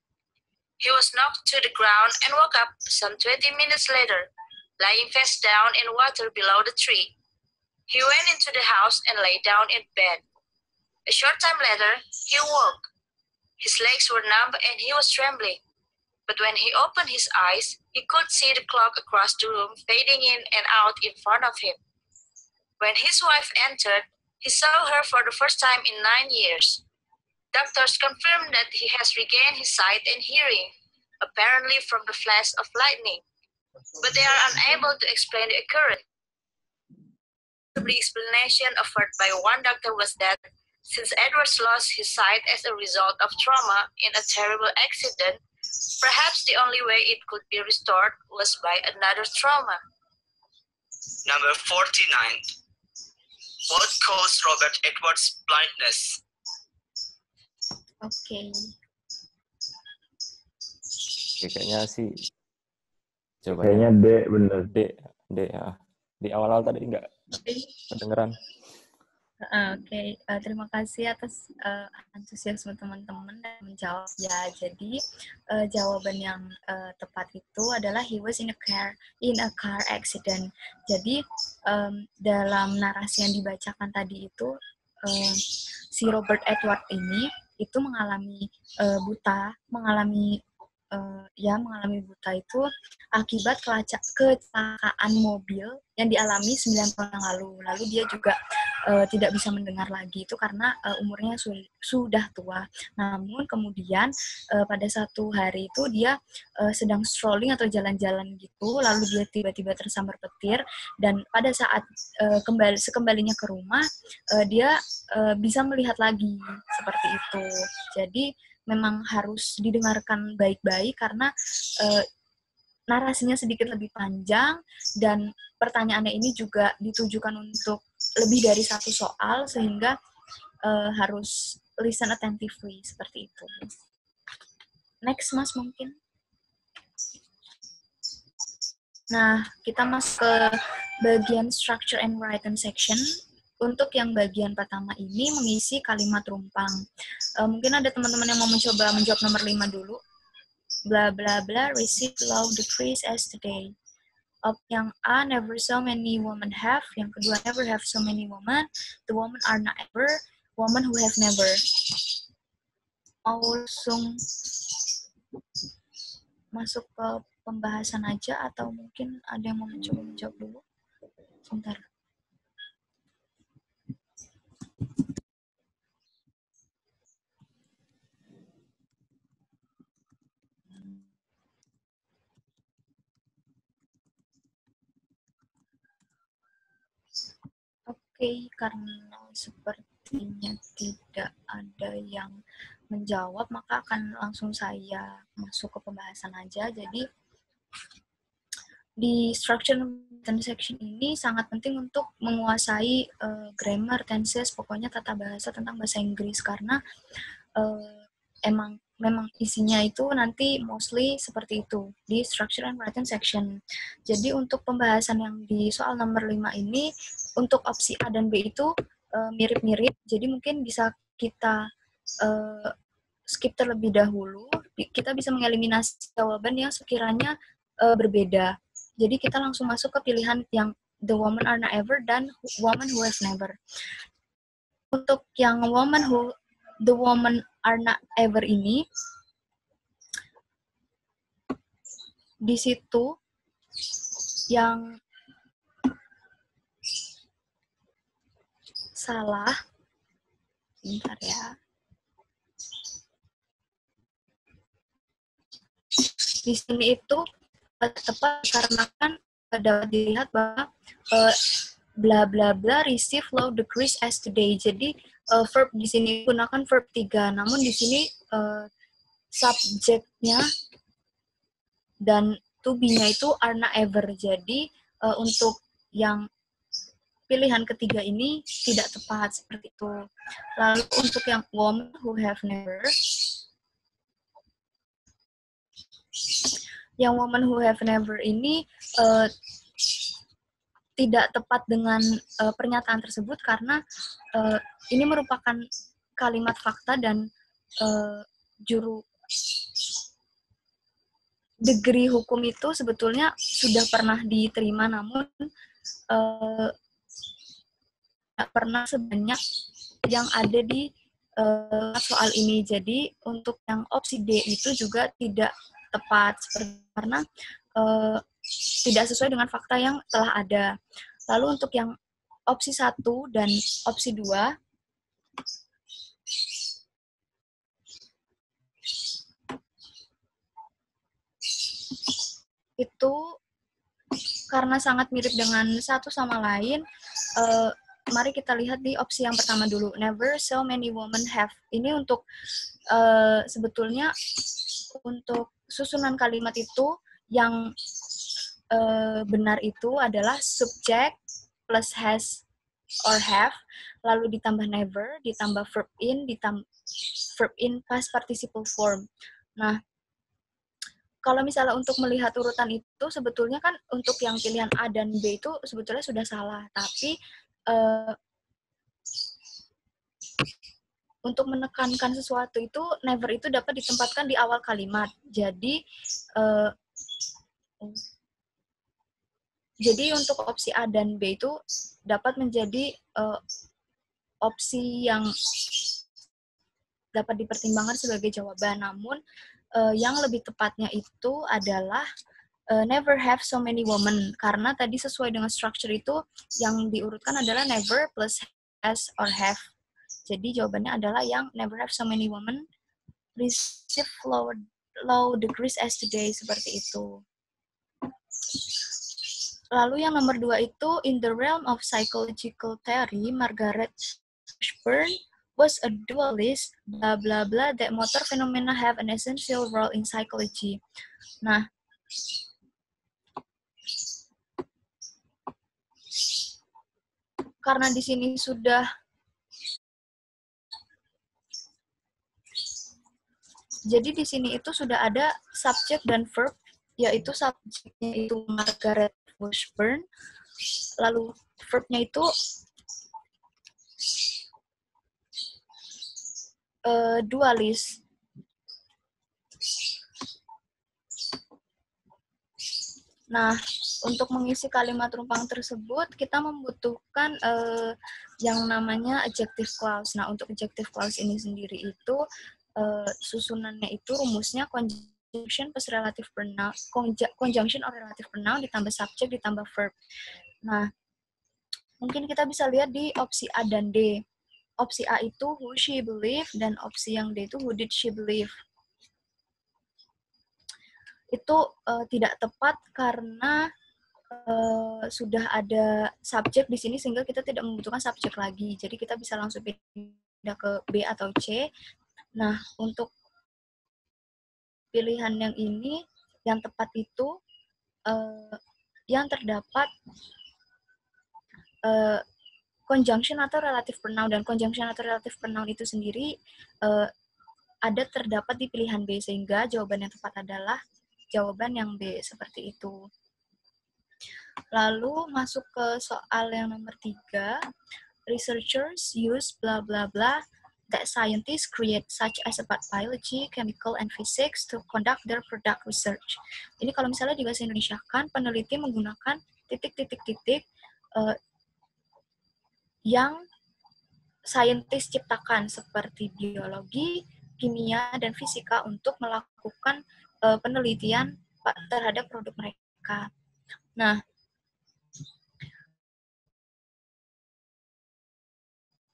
S8: He was knocked to the ground and woke up some 20 minutes later, lying face down in water below the tree. He went into the house and lay down in bed. A short time later, he woke. His legs were numb and he was trembling. But when he opened his eyes, he could see the clock across the room fading in and out in front of him. When his wife entered, he saw her for the first time in 9 years. Doctors confirmed that he has regained his sight and hearing, apparently from the flash of lightning. But they are unable to explain the occurrence. The explanation offered by one doctor was that since Edwards lost his sight as a result of trauma in a terrible accident, perhaps the only way it could be restored was by another trauma.
S6: Number 49. What caused Robert Edwards' blindness?
S4: Oke.
S3: Oke, kayaknya sih jawabannya
S7: Kayaknya D, bener.
S3: D ya. Di awal-awal tadi enggak kedengeran.
S4: Oke, terima kasih atas antusiasme teman-teman dan menjawab ya. Jadi jawaban yang tepat itu adalah he was in a car accident. Jadi dalam narasi yang dibacakan tadi itu si Robert Edward ini itu mengalami mengalami buta itu akibat kecelakaan mobil yang dialami 9 tahun yang lalu. Lalu dia juga tidak bisa mendengar lagi itu karena umurnya sudah tua. Namun kemudian pada satu hari itu dia sedang strolling atau jalan-jalan gitu, lalu dia tiba-tiba tersambar petir dan pada saat sekembalinya ke rumah dia bisa melihat lagi seperti itu. Jadi memang harus didengarkan baik-baik karena narasinya sedikit lebih panjang dan pertanyaannya ini juga ditujukan untuk lebih dari satu soal sehingga harus listen attentively seperti itu. Next, Mas, mungkin. Nah, kita masuk ke bagian structure and written section. Untuk yang bagian pertama ini mengisi kalimat rumpang. Mungkin ada teman-teman yang mau mencoba menjawab nomor 5 dulu. Bla bla bla received law decrees as today. Yang A, never so many women have. Yang kedua, never have so many women. The women are not ever. Women who have never. Mau langsung masuk ke pembahasan aja atau mungkin ada yang mau mencoba menjawab dulu? Sebentar. Oke, karena sepertinya tidak ada yang menjawab, maka akan langsung saya masuk ke pembahasan aja. Jadi, di structure dan section ini sangat penting untuk menguasai grammar, tenses, pokoknya tata bahasa tentang bahasa Inggris, karena memang isinya itu nanti mostly seperti itu di structure and written section. Jadi untuk pembahasan yang di soal nomor 5 ini, untuk opsi A dan B itu mirip-mirip, jadi mungkin bisa kita skip terlebih dahulu. Kita bisa mengeliminasi jawaban yang sekiranya berbeda. Jadi kita langsung masuk ke pilihan yang the woman are not ever dan woman who have never. Untuk yang the woman are not ever ini, di situ yang salah, bentar ya. Di sini itu tepat karena kan dapat dilihat bahwa bla bla bla receive low decrease as today. Jadi verb di sini gunakan verb 3. Namun di sini subjeknya dan to be-nya itu are not ever. Jadi untuk yang pilihan ketiga ini tidak tepat seperti itu. Lalu untuk yang woman who have never, yang woman who have never ini tidak tepat dengan pernyataan tersebut karena ini merupakan kalimat fakta dan degree hukum itu sebetulnya sudah pernah diterima, namun tidak pernah sebanyak yang ada di soal ini. Jadi untuk yang opsi D itu juga tidak tepat karena tidak sesuai dengan fakta yang telah ada. Lalu untuk yang opsi 1 dan opsi 2 itu karena sangat mirip dengan satu sama lain, mari kita lihat di opsi yang pertama dulu. Never so many women have. Ini untuk sebetulnya untuk susunan kalimat itu yang benar itu adalah subject plus has or have, lalu ditambah never, ditambah verb in past participle form. Nah, kalau misalnya untuk melihat urutan itu, sebetulnya kan untuk yang pilihan A dan B itu sebetulnya sudah salah. Tapi untuk menekankan sesuatu itu, never itu dapat ditempatkan di awal kalimat. Jadi untuk opsi A dan B itu dapat menjadi opsi yang dapat dipertimbangkan sebagai jawaban. Namun yang lebih tepatnya itu adalah never have so many women, karena tadi sesuai dengan structure itu yang diurutkan adalah never plus has or have. Jadi jawabannya adalah yang never have so many women receive low degrees as today, seperti itu. Lalu yang nomor 2 itu, in the realm of psychological theory, Margaret Washburn was a dualist, blah blah blah, that motor phenomena have an essential role in psychology. Nah, karena di sini sudah jadi di sini itu sudah ada subjek dan verb, yaitu subjeknya itu Margaret Washburn, lalu verbnya itu dualis. Nah, untuk mengisi kalimat rumpang tersebut, kita membutuhkan yang namanya adjective clause. Nah, untuk adjective clause ini sendiri itu, susunannya itu rumusnya conjunction plus relative pronoun, conjunction or relative pronoun ditambah subject ditambah verb. Nah, mungkin kita bisa lihat di opsi A dan D. Opsi A itu who she believe, dan opsi yang D itu who did she believe. Itu tidak tepat karena sudah ada subjek di sini sehingga kita tidak membutuhkan subjek lagi. Jadi kita bisa langsung pindah ke B atau C. Nah, untuk pilihan yang ini, yang tepat itu yang terdapat conjunction atau relative pronoun, dan conjunction atau relative pronoun itu sendiri ada terdapat di pilihan B, sehingga jawaban yang tepat adalah jawaban yang B, seperti itu. Lalu masuk ke soal yang nomor 3. Researchers use blah blah blah that scientists create such as about biology, chemical, and physics to conduct their product research. Ini kalau misalnya di bahasa Indonesia kan, peneliti menggunakan titik-titik-titik yang saintis ciptakan seperti biologi, kimia, dan fisika untuk melakukan penelitian terhadap produk mereka. Nah,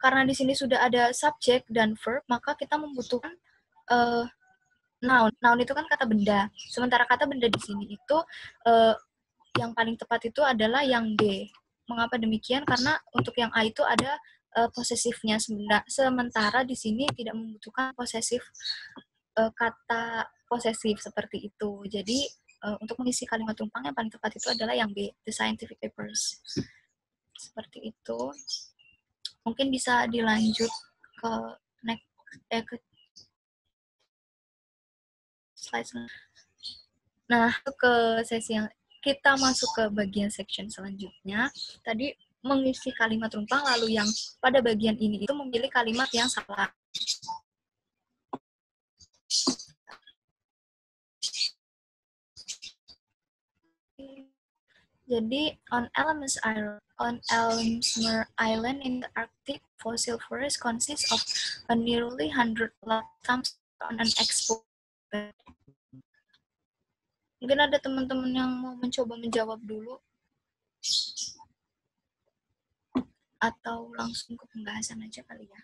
S4: karena di sini sudah ada subjek dan verb, maka kita membutuhkan noun. Noun itu kan kata benda. Sementara kata benda di sini itu yang paling tepat itu adalah yang D. Mengapa demikian? Karena untuk yang A itu ada posesifnya, sementara di sini tidak membutuhkan posesif, kata posesif seperti itu. Jadi untuk mengisi kalimat tumpang yang paling tepat itu adalah yang B, the scientific papers. Seperti itu. Mungkin bisa dilanjut ke ke slide. Nah, ke sesi yang kita masuk ke bagian section selanjutnya. Tadi mengisi kalimat tumpang, lalu yang pada bagian ini itu memilih kalimat yang salah. Jadi, on Ellesmere Island in the Arctic, fossil forest consists of a nearly 100 lifetimes on an expo. Mungkin ada teman-teman yang mau mencoba menjawab dulu, atau langsung ke pembahasan aja kali ya.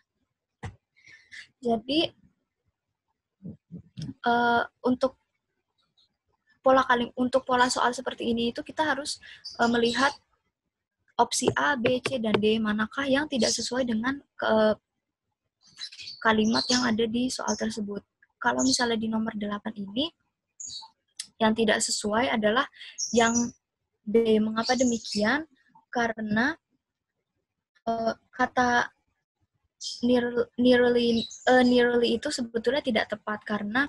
S4: Jadi, untuk pola soal seperti ini itu kita harus melihat opsi A, B, C, dan D, manakah yang tidak sesuai dengan kalimat yang ada di soal tersebut. Kalau misalnya di nomor 8 ini, yang tidak sesuai adalah yang B. Mengapa demikian? Karena kata nearly itu sebetulnya tidak tepat, karena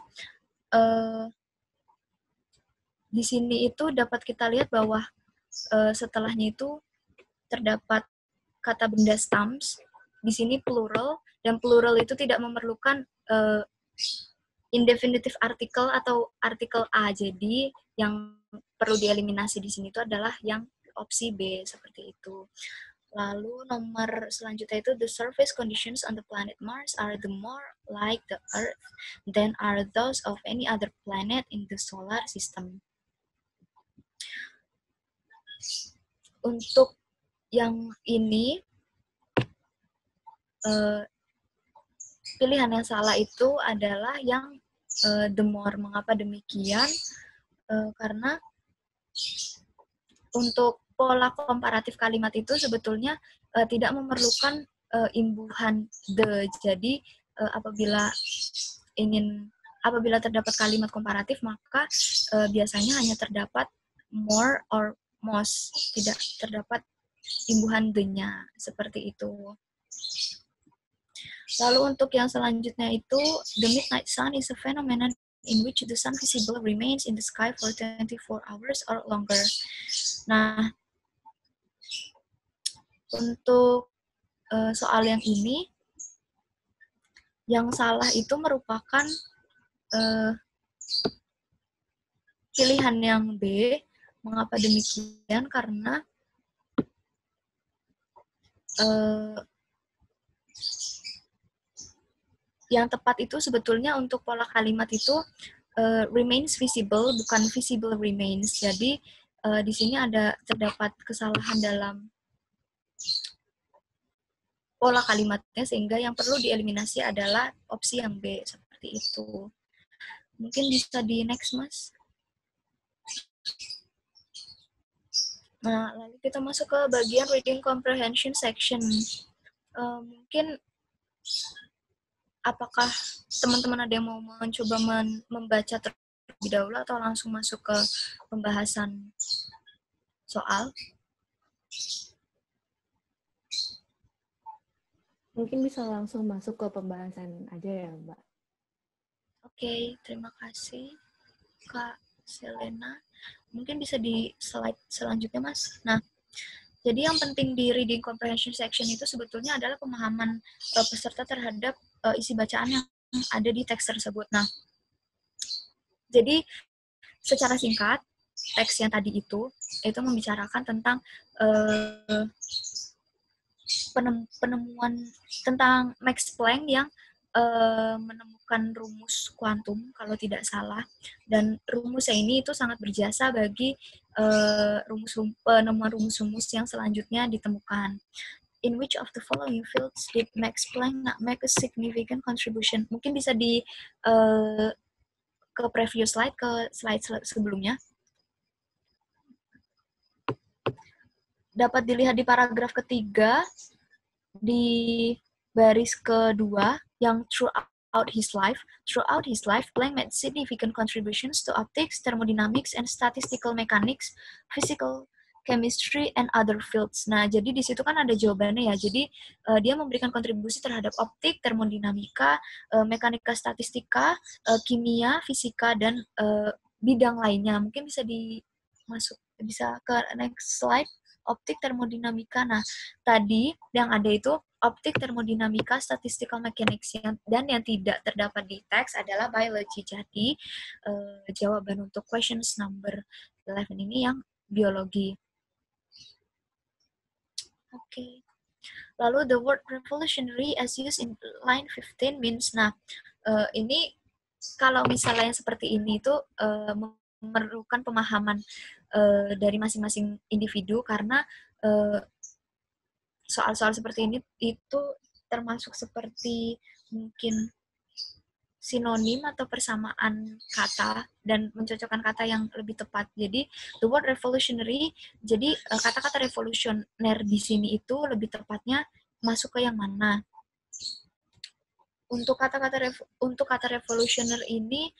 S4: di sini itu dapat kita lihat bahwa setelahnya itu terdapat kata benda stumps, di sini plural, dan plural itu tidak memerlukan indefinitive article atau artikel A. Jadi yang perlu dieliminasi di sini itu adalah yang opsi B, seperti itu. Lalu nomor selanjutnya itu, the surface conditions on the planet Mars are the more like the Earth than are those of any other planet in the solar system. Untuk yang ini, pilihan yang salah itu adalah yang the more. Mengapa demikian? Karena untuk pola komparatif kalimat itu sebetulnya tidak memerlukan imbuhan the. Jadi apabila terdapat kalimat komparatif, maka biasanya hanya terdapat more or most, tidak terdapat imbuhan the-nya, seperti itu. Lalu untuk yang selanjutnya itu, the midnight sun is a phenomenon in which the sun visible remains in the sky for 24 hours or longer. Nah, untuk soal yang ini, yang salah itu merupakan pilihan yang B. Mengapa demikian? Karena yang tepat itu sebetulnya untuk pola kalimat itu remains visible, bukan visible remains. Jadi di sini terdapat kesalahan dalam pola kalimatnya, sehingga yang perlu dieliminasi adalah opsi yang B, seperti itu. Mungkin bisa di next, Mas. Nah, lalu kita masuk ke bagian reading comprehension section. Mungkin apakah teman-teman ada yang mau mencoba membaca terlebih dahulu atau langsung masuk ke pembahasan soal.
S1: Mungkin bisa langsung masuk ke pembahasan aja ya, Mbak.
S4: Oke, terima kasih Kak Selena. Mungkin bisa di slide selanjutnya, Mas. Nah, jadi yang penting di reading comprehension section itu sebetulnya adalah pemahaman peserta terhadap isi bacaan yang ada di teks tersebut. Nah, jadi secara singkat, teks yang tadi itu membicarakan tentang penemuan tentang Max Planck yang menemukan rumus kuantum kalau tidak salah, dan rumusnya ini itu sangat berjasa bagi penemuan rumus-rumus yang selanjutnya ditemukan. In which of the following fields did Max Planck not make a significant contribution? Mungkin bisa di ke previous slide, ke slide sebelumnya. Dapat dilihat di paragraf ketiga, di baris kedua, yang throughout his life, Planck made significant contributions to optics, thermodynamics, and statistical mechanics, physical chemistry, and other fields. Nah, jadi di situ kan ada jawabannya ya. Jadi dia memberikan kontribusi terhadap optik, termodinamika, mekanika statistika, kimia, fisika, dan bidang lainnya. Mungkin bisa bisa ke next slide. Optik, termodinamika. Nah, tadi yang ada itu optik, termodinamika, statistical mechanics, dan yang tidak terdapat di teks adalah biology. Jadi, jawaban untuk questions number 11 ini yang biologi. Oke. Lalu, the word revolutionary as used in line 15 means, nah, ini kalau misalnya yang seperti ini itu memerlukan pemahaman dari masing-masing individu, karena soal-soal seperti ini itu termasuk seperti mungkin sinonim atau persamaan kata dan mencocokkan kata yang lebih tepat. Jadi the word revolutionary, jadi kata-kata revolusioner di sini itu lebih tepatnya masuk ke yang mana? Untuk kata revolutioner ini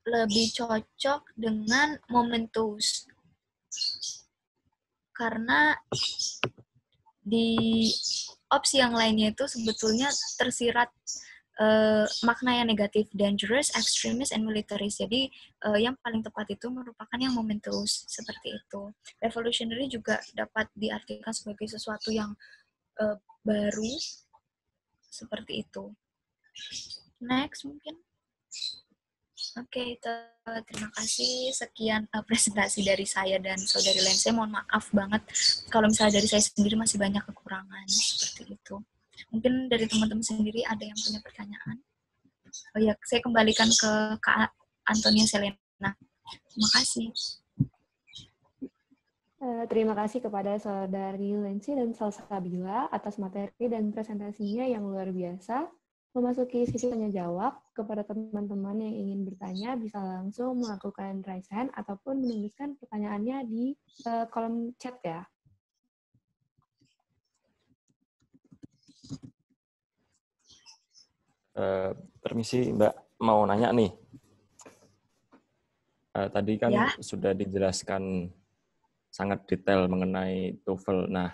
S4: lebih cocok dengan momentous, karena di opsi yang lainnya itu sebetulnya tersirat makna yang negatif, dangerous, extremist, and militarist. Jadi yang paling tepat itu merupakan yang momentous, seperti itu. Revolutionary juga dapat diartikan sebagai sesuatu yang baru, seperti itu. Next mungkin. Oke, terima kasih. Sekian presentasi dari saya dan Saudari Lense. Mohon maaf banget kalau misalnya dari saya sendiri masih banyak kekurangan seperti itu. Mungkin dari teman-teman sendiri ada yang punya pertanyaan. Oh ya, saya kembalikan ke Kak Antonia Selena. Terima kasih.
S1: Terima kasih kepada Saudari Lense dan Salsabila atas materi dan presentasinya yang luar biasa. Memasuki sesi tanya jawab, kepada teman-teman yang ingin bertanya bisa langsung melakukan raise hand ataupun menuliskan pertanyaannya di kolom chat ya.
S3: Permisi Mbak, mau nanya nih. Tadi kan
S4: ya,
S3: sudah dijelaskan sangat detail mengenai TOEFL. Nah,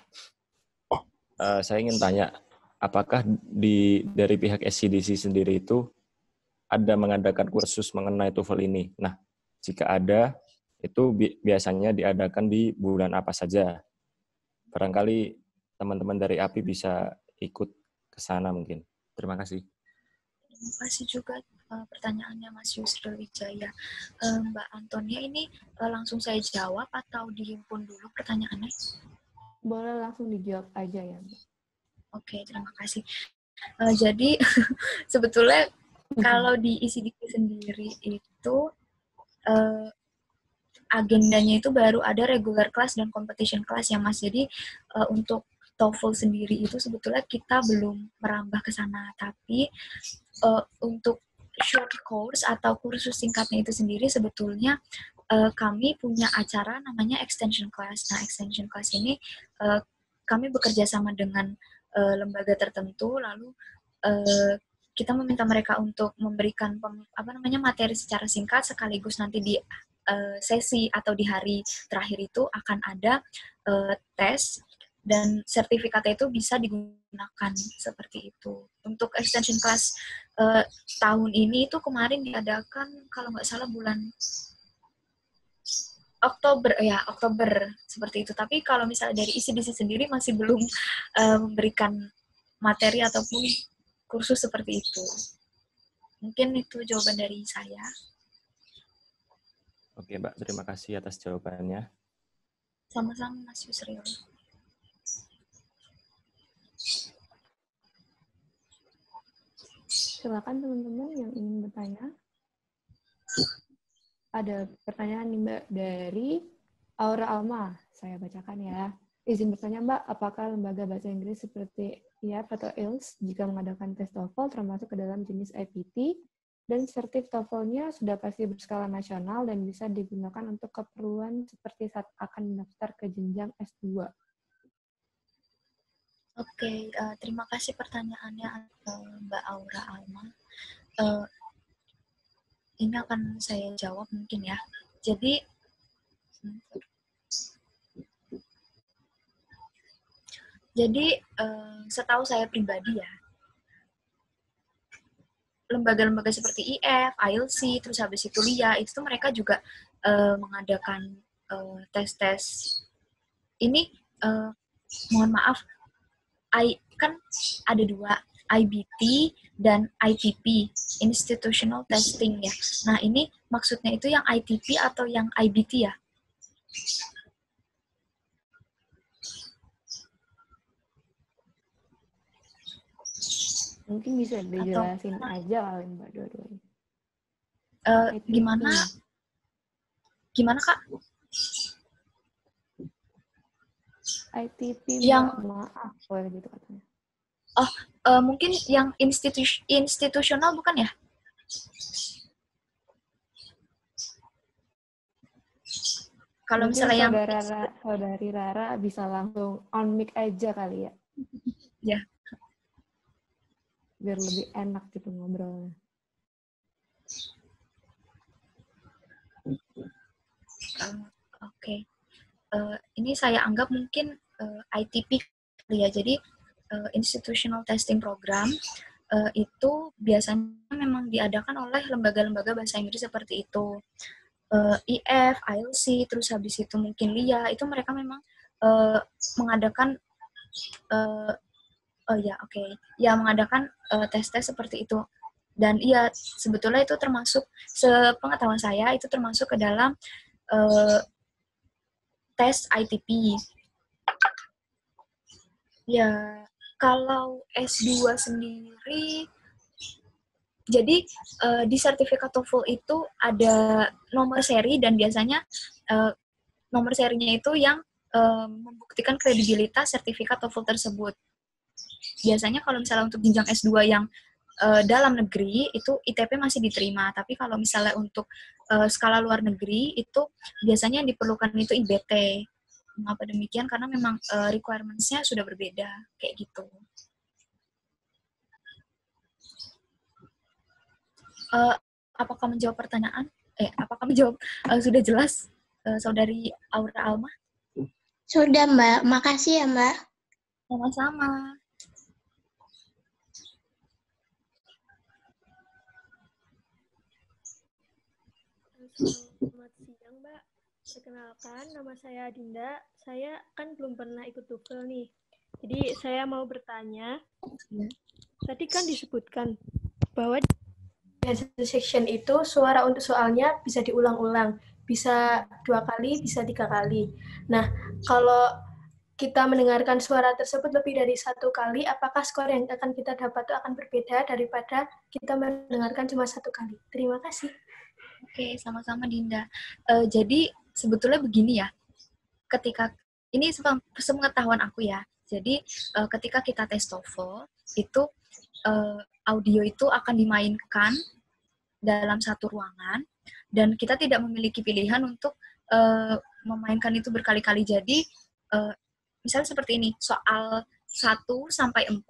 S3: saya ingin tanya, apakah dari pihak SCDC sendiri itu ada mengadakan kursus mengenai TOEFL ini? Nah, jika ada, itu biasanya diadakan di bulan apa saja? Barangkali teman-teman dari API bisa ikut ke sana mungkin. Terima kasih.
S4: Terima kasih juga pertanyaannya Mas Yusril Wijaya. Mbak Antonia, ini langsung saya jawab atau dihimpun dulu pertanyaannya?
S1: Boleh langsung dijawab aja ya, Mbak.
S4: Oke, terima kasih. Jadi sebetulnya kalau di ICDP sendiri itu agendanya itu baru ada regular class dan competition class ya Mas. Jadi untuk TOEFL sendiri itu sebetulnya kita belum merambah ke sana, tapi untuk short course atau kursus singkatnya itu sendiri sebetulnya kami punya acara namanya extension class. Nah, extension class ini kami bekerja sama dengan lembaga tertentu, lalu kita meminta mereka untuk memberikan materi secara singkat, sekaligus nanti di sesi atau di hari terakhir itu akan ada tes, dan sertifikatnya itu bisa digunakan seperti itu. Untuk extension class tahun ini itu kemarin diadakan kalau nggak salah bulan Oktober seperti itu. Tapi kalau misalnya dari ICDC sendiri masih belum memberikan materi ataupun kursus seperti itu. Mungkin itu jawaban dari saya.
S3: Oke, Mbak. Terima kasih atas jawabannya.
S4: Sama-sama, Mas Yusril.
S1: Silakan teman-teman yang ingin bertanya. Ada pertanyaan nih Mbak dari Aura Alma. Saya bacakan ya. Izin bertanya Mbak, apakah lembaga bahasa Inggris seperti IELTS atau IELTS jika mengadakan tes TOEFL termasuk ke dalam jenis IPT, dan sertif TOEFL-nya sudah pasti berskala nasional dan bisa digunakan untuk keperluan seperti saat akan mendaftar ke jenjang S2?
S4: Oke, terima kasih pertanyaannya Mbak Aura Alma. Ini akan saya jawab mungkin ya. Jadi setahu saya pribadi ya, lembaga-lembaga seperti IF, IELTS, terus habis itu LIA, itu tuh mereka juga mengadakan tes-tes. Ini mohon maaf, kan ada dua, IBT dan ITP, Institutional Testing ya. Nah ini maksudnya itu yang ITP atau yang IBT ya?
S1: Mungkin bisa dijelasin aja kali Mbak dua-duanya.
S4: Gimana Kak?
S1: ITP
S4: yang
S1: maaf boleh gitu katanya.
S4: Mungkin yang institusional bukan ya? Kalau misalnya
S1: saudari Rara bisa langsung on mic aja kali ya.
S4: Ya.
S1: Biar lebih enak gitu ngobrolnya.
S4: Oke. Ini saya anggap mungkin ITP ya. Jadi Institutional Testing Program itu biasanya memang diadakan oleh lembaga-lembaga bahasa Inggris seperti itu. IF, IELTS, terus habis itu mungkin LIA, itu mereka memang mengadakan mengadakan tes-tes seperti itu. Dan iya, sebetulnya itu termasuk, sepengetahuan saya, itu termasuk ke dalam tes ITP. Ya, kalau S2 sendiri, jadi di sertifikat TOEFL itu ada nomor seri, dan biasanya nomor serinya itu yang membuktikan kredibilitas sertifikat TOEFL tersebut. Biasanya kalau misalnya untuk jenjang S2 yang dalam negeri, itu ITP masih diterima. Tapi kalau misalnya untuk skala luar negeri, itu biasanya yang diperlukan itu IBT. Mengapa demikian? Karena memang requirements-nya sudah berbeda. Kayak gitu. Apakah menjawab pertanyaan? Apakah menjawab sudah jelas, Saudari Aura Alma?
S10: Sudah, Mbak. Makasih ya, Mbak.
S4: Sama-sama.
S11: Selamat siang, Mbak. Perkenalkan, nama saya Dinda. Saya kan belum pernah ikut TOEFL nih. Jadi saya mau bertanya. Tadi kan disebutkan bahwa di section itu suara untuk soalnya bisa diulang-ulang. Bisa 2 kali, bisa 3 kali. Nah, kalau kita mendengarkan suara tersebut lebih dari 1 kali, apakah skor yang akan kita dapat itu akan berbeda daripada kita mendengarkan cuma 1 kali? Terima kasih.
S4: Oke, sama-sama Dinda. Jadi sebetulnya begini ya, ketika ini sepengetahuan aku ya. Jadi ketika kita tes TOEFL itu audio itu akan dimainkan dalam satu ruangan, dan kita tidak memiliki pilihan untuk memainkan itu berkali-kali. Jadi misalnya seperti ini, soal 1 sampai 4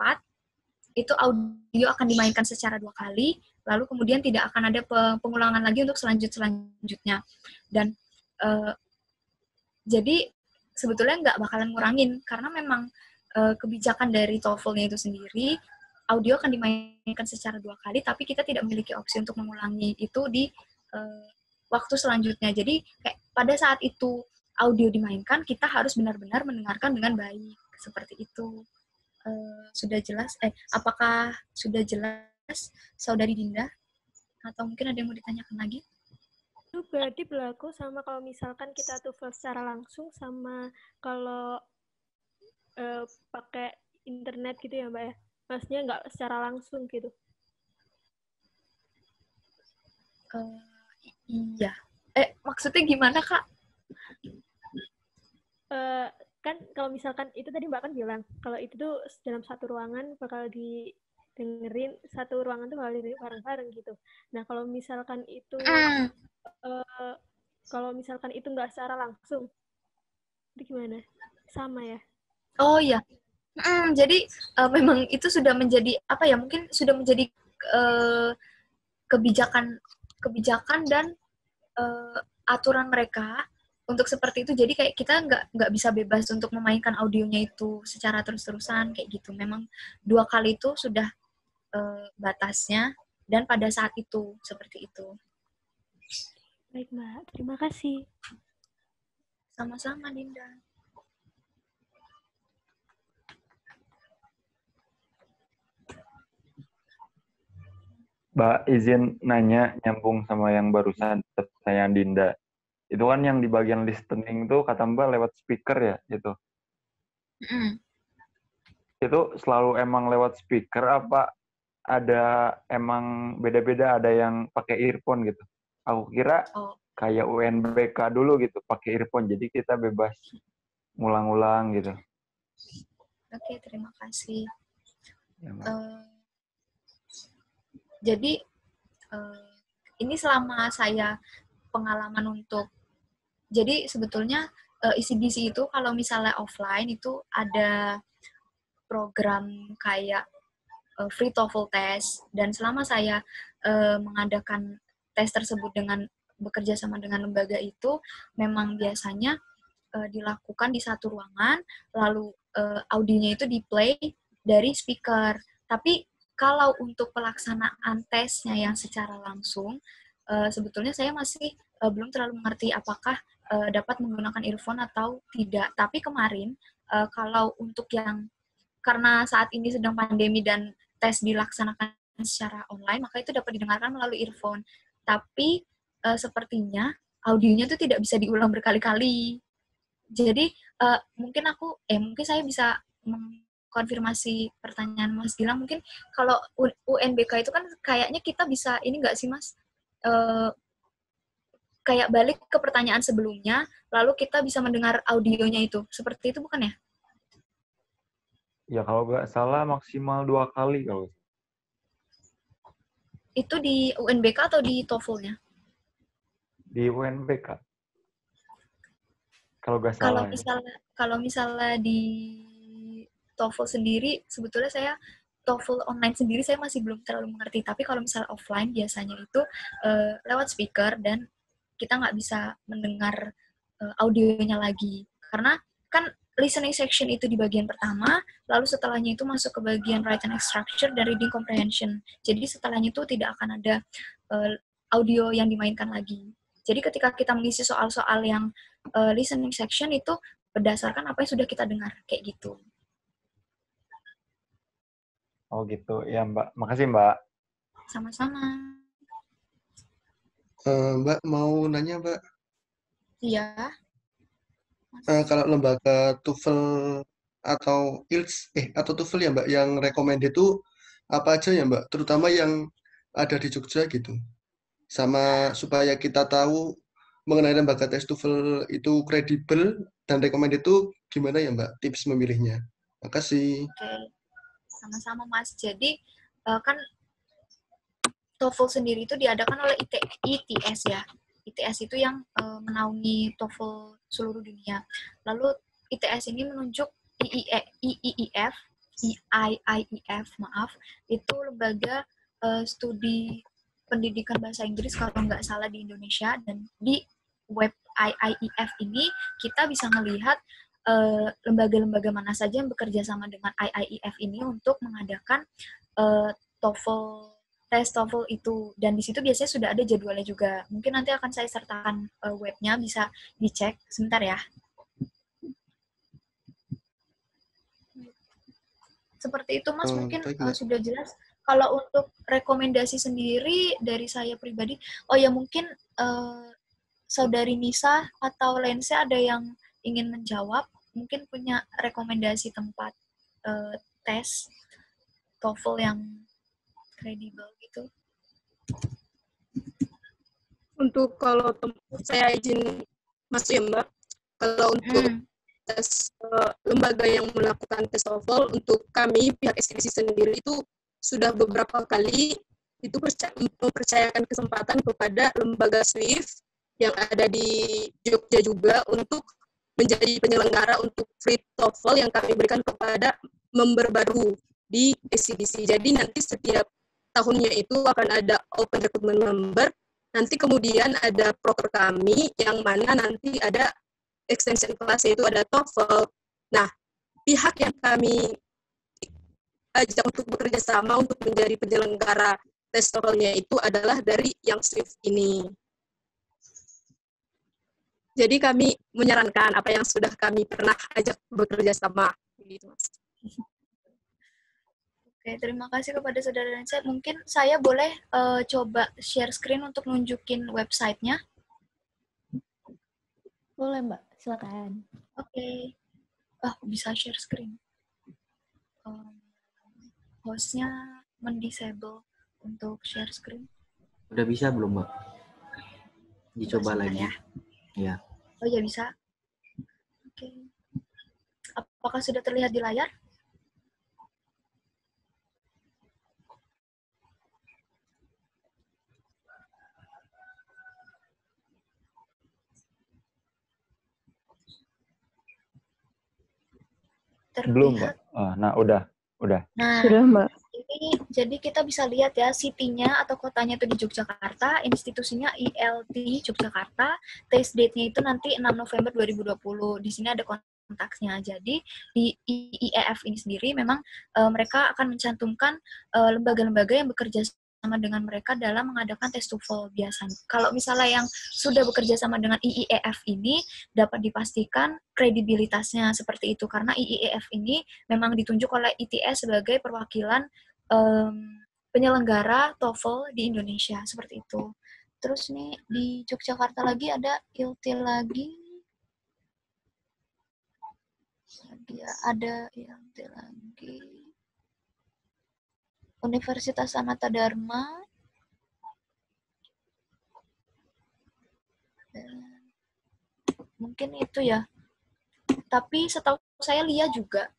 S4: itu audio akan dimainkan secara 2 kali, lalu kemudian tidak akan ada pengulangan lagi untuk selanjutnya. Dan jadi sebetulnya nggak bakalan ngurangin, karena memang kebijakan dari TOEFL-nya itu sendiri, audio akan dimainkan secara 2 kali, tapi kita tidak memiliki opsi untuk mengulangi itu di waktu selanjutnya. Jadi kayak pada saat itu audio dimainkan, kita harus benar-benar mendengarkan dengan baik. Seperti itu. Sudah jelas? Apakah sudah jelas, Saudari Dinda? Atau mungkin ada yang mau ditanyakan lagi?
S11: Itu berarti berlaku sama kalau misalkan kita TOEFL secara langsung sama kalau pakai internet gitu ya, Mbak ya? Maksudnya nggak secara langsung gitu.
S4: Iya. Maksudnya gimana, Kak?
S11: Kan kalau misalkan itu tadi Mbak kan bilang kalau itu tuh dalam satu ruangan bakal didengerin, satu ruangan tuh bakal didengerin bareng-bareng gitu. Nah kalau misalkan itu nggak secara langsung, itu gimana? Sama ya?
S4: Oh iya. Jadi memang itu sudah menjadi apa ya? Mungkin sudah menjadi kebijakan dan aturan mereka untuk seperti itu. Jadi kayak kita nggak bisa bebas untuk memainkan audionya itu secara terus-terusan kayak gitu. Memang 2 kali itu sudah batasnya dan pada saat itu seperti itu.
S11: Baik, Mbak. Terima kasih.
S4: Sama-sama, Dinda.
S7: Mbak, izin nanya nyambung sama yang barusan pertanyaan Dinda. Itu kan yang di bagian listening tuh kata Mbak lewat speaker ya, gitu. Itu selalu emang lewat speaker apa ada emang beda-beda, ada yang pakai earphone gitu? Aku kira kayak UNBK dulu gitu, pakai earphone, jadi kita bebas ngulang-ulang gitu.
S4: Oke, terima kasih.
S7: Ya,
S4: jadi ini selama saya pengalaman untuk, jadi sebetulnya ECDC itu kalau misalnya offline itu ada program kayak free TOEFL test, dan selama saya mengadakan tes tersebut dengan bekerja sama dengan lembaga itu, memang biasanya dilakukan di satu ruangan, lalu audionya itu di-play dari speaker. Tapi kalau untuk pelaksanaan tesnya yang secara langsung, sebetulnya saya masih belum terlalu mengerti apakah dapat menggunakan earphone atau tidak. Tapi kemarin, kalau untuk yang, karena saat ini sedang pandemi dan tes dilaksanakan secara online, maka itu dapat didengarkan melalui earphone. Tapi sepertinya audionya itu tidak bisa diulang berkali-kali. Jadi mungkin saya bisa mengkonfirmasi pertanyaan Mas Gilang. Mungkin kalau UNBK itu kan kayaknya kita bisa ini nggak sih Mas? Kayak balik ke pertanyaan sebelumnya, lalu kita bisa mendengar audionya itu. Seperti itu bukan ya?
S7: Ya kalau nggak salah maksimal 2 kali kalau.
S4: Itu di UNBK atau di TOEFL-nya?
S7: Di UNBK. Kalau nggak salah.
S4: Kalau misalnya di TOEFL sendiri, sebetulnya saya TOEFL online sendiri saya masih belum terlalu mengerti. Tapi kalau misalnya offline biasanya itu lewat speaker dan kita nggak bisa mendengar audionya lagi. Karena kan listening section itu di bagian pertama, lalu setelahnya itu masuk ke bagian written structure dan reading comprehension. Jadi setelahnya itu tidak akan ada audio yang dimainkan lagi. Jadi ketika kita mengisi soal-soal yang listening section itu berdasarkan apa yang sudah kita dengar, kayak gitu.
S7: Oh gitu, ya Mbak. Makasih Mbak.
S4: Sama-sama.
S2: Mbak mau nanya Mbak?
S4: Iya.
S2: Kalau lembaga TOEFL atau IELTS atau TOEFL ya Mbak, yang recommended itu apa aja ya Mbak? Terutama yang ada di Jogja gitu. Sama supaya kita tahu mengenai lembaga tes TOEFL itu kredibel dan recommended itu gimana ya Mbak tips memilihnya? Makasih.
S4: Oke. Sama-sama Mas. Jadi kan TOEFL sendiri itu diadakan oleh ITS ya. ITS itu yang menaungi TOEFL seluruh dunia. Lalu ITS ini menunjuk IIEF IIEF, maaf, itu lembaga studi pendidikan bahasa Inggris kalau nggak salah di Indonesia, dan di web IIEF ini kita bisa melihat lembaga-lembaga mana saja yang bekerja sama dengan IIEF ini untuk mengadakan tes TOEFL itu, dan di situ biasanya sudah ada jadwalnya juga. Mungkin nanti akan saya sertakan webnya, bisa dicek sebentar ya. Seperti itu Mas, mungkin sudah jelas. Kalau untuk rekomendasi sendiri dari saya pribadi, oh ya mungkin Saudari Nisa atau Lense ada yang ingin menjawab, mungkin punya rekomendasi tempat tes TOEFL yang kredibel gitu.
S12: Untuk kalau saya izin masuk ya Mbak, kalau untuk tes lembaga yang melakukan tes TOEFL, untuk kami pihak SKDC sendiri itu sudah beberapa kali itu mempercayakan kesempatan kepada lembaga SWIFT yang ada di Jogja juga untuk menjadi penyelenggara untuk free TOEFL yang kami berikan kepada member baru di SCDC. Jadi nanti setiap tahunnya itu akan ada open recruitment member, nanti kemudian ada proker kami yang mana nanti ada extension kelasnya itu ada TOEFL. Nah, pihak yang kami ajak untuk bekerja sama untuk menjadi penyelenggara tes TOEFL-nya itu adalah dari yang SWIFT ini. Jadi kami menyarankan apa yang sudah kami pernah ajak bekerja sama. Gitu, Mas.
S4: Oke, terima kasih kepada Saudara Lense. Mungkin saya boleh coba share screen untuk nunjukin websitenya?
S1: Boleh Mbak, silakan.
S4: Oke. Bisa share screen. Hostnya mendisable untuk share screen.
S13: Udah bisa belum Mbak? Dicoba lagi. Ya.
S4: Oh ya bisa. Oke. Apakah sudah terlihat di layar? Terlihat.
S7: Belum, Mbak. Nah, udah.
S4: Nah,
S12: sudah, Mbak.
S4: Jadi kita bisa lihat ya, city-nya atau kotanya itu di Yogyakarta, institusinya ILT Yogyakarta, test date-nya itu nanti 6 November 2020. Di sini ada kontaknya. Jadi di IIEF ini sendiri memang mereka akan mencantumkan lembaga-lembaga yang bekerja sama dengan mereka dalam mengadakan tes TOEFL biasanya. Kalau misalnya yang sudah bekerja sama dengan IIEF ini dapat dipastikan kredibilitasnya seperti itu, karena IIEF ini memang ditunjuk oleh ITS sebagai perwakilan penyelenggara TOEFL di Indonesia, seperti itu. Terus nih di Yogyakarta lagi ada ILT lagi. Ada ILT lagi. Universitas Sanata Dharma. Mungkin itu ya. Tapi setahu saya Lia juga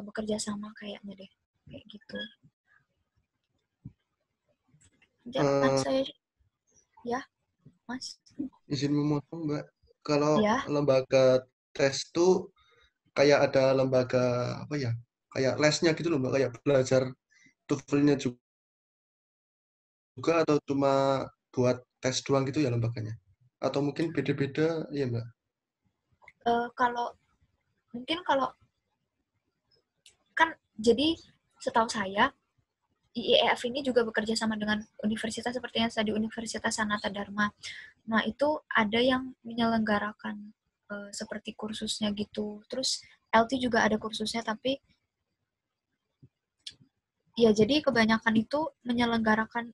S4: bekerja sama kayaknya deh. Kayak gitu. Jangan saya ya, Mas.
S2: Izin memotong, Mbak. Kalau lembaga tes tuh kayak ada lembaga apa ya? Kayak lesnya gitu loh, Mbak, kayak belajar TOEFL-nya juga atau cuma buat tes doang gitu ya lembaganya? Atau mungkin beda-beda ya, Mbak?
S4: Kalau kan jadi setahu saya IIEF ini juga bekerja sama dengan universitas seperti yang tadi Universitas Sanata Dharma. Nah, itu ada yang menyelenggarakan seperti kursusnya gitu. Terus LT juga ada kursusnya, tapi ya jadi kebanyakan itu menyelenggarakan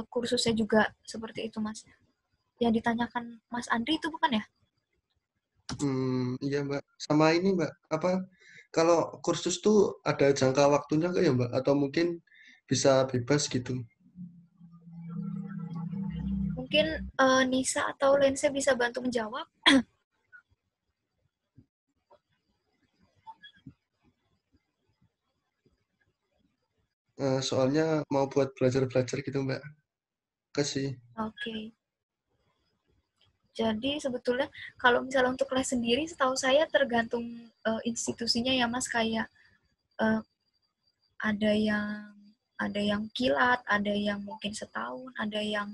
S4: kursusnya juga seperti itu, Mas. Yang ditanyakan Mas Andri itu bukan ya?
S2: Iya, Mbak. Sama ini, Mbak, apa kalau kursus tuh ada jangka waktunya nggak ya, Mbak? Atau mungkin bisa bebas gitu?
S4: Mungkin Nisa atau Lense bisa bantu menjawab.
S2: Soalnya mau buat belajar-belajar gitu, Mbak. Kasih.
S4: Oke. Jadi sebetulnya kalau misalnya untuk les sendiri, setahu saya tergantung institusinya ya Mas, kayak uh, ada yang kilat, ada yang mungkin setahun, ada yang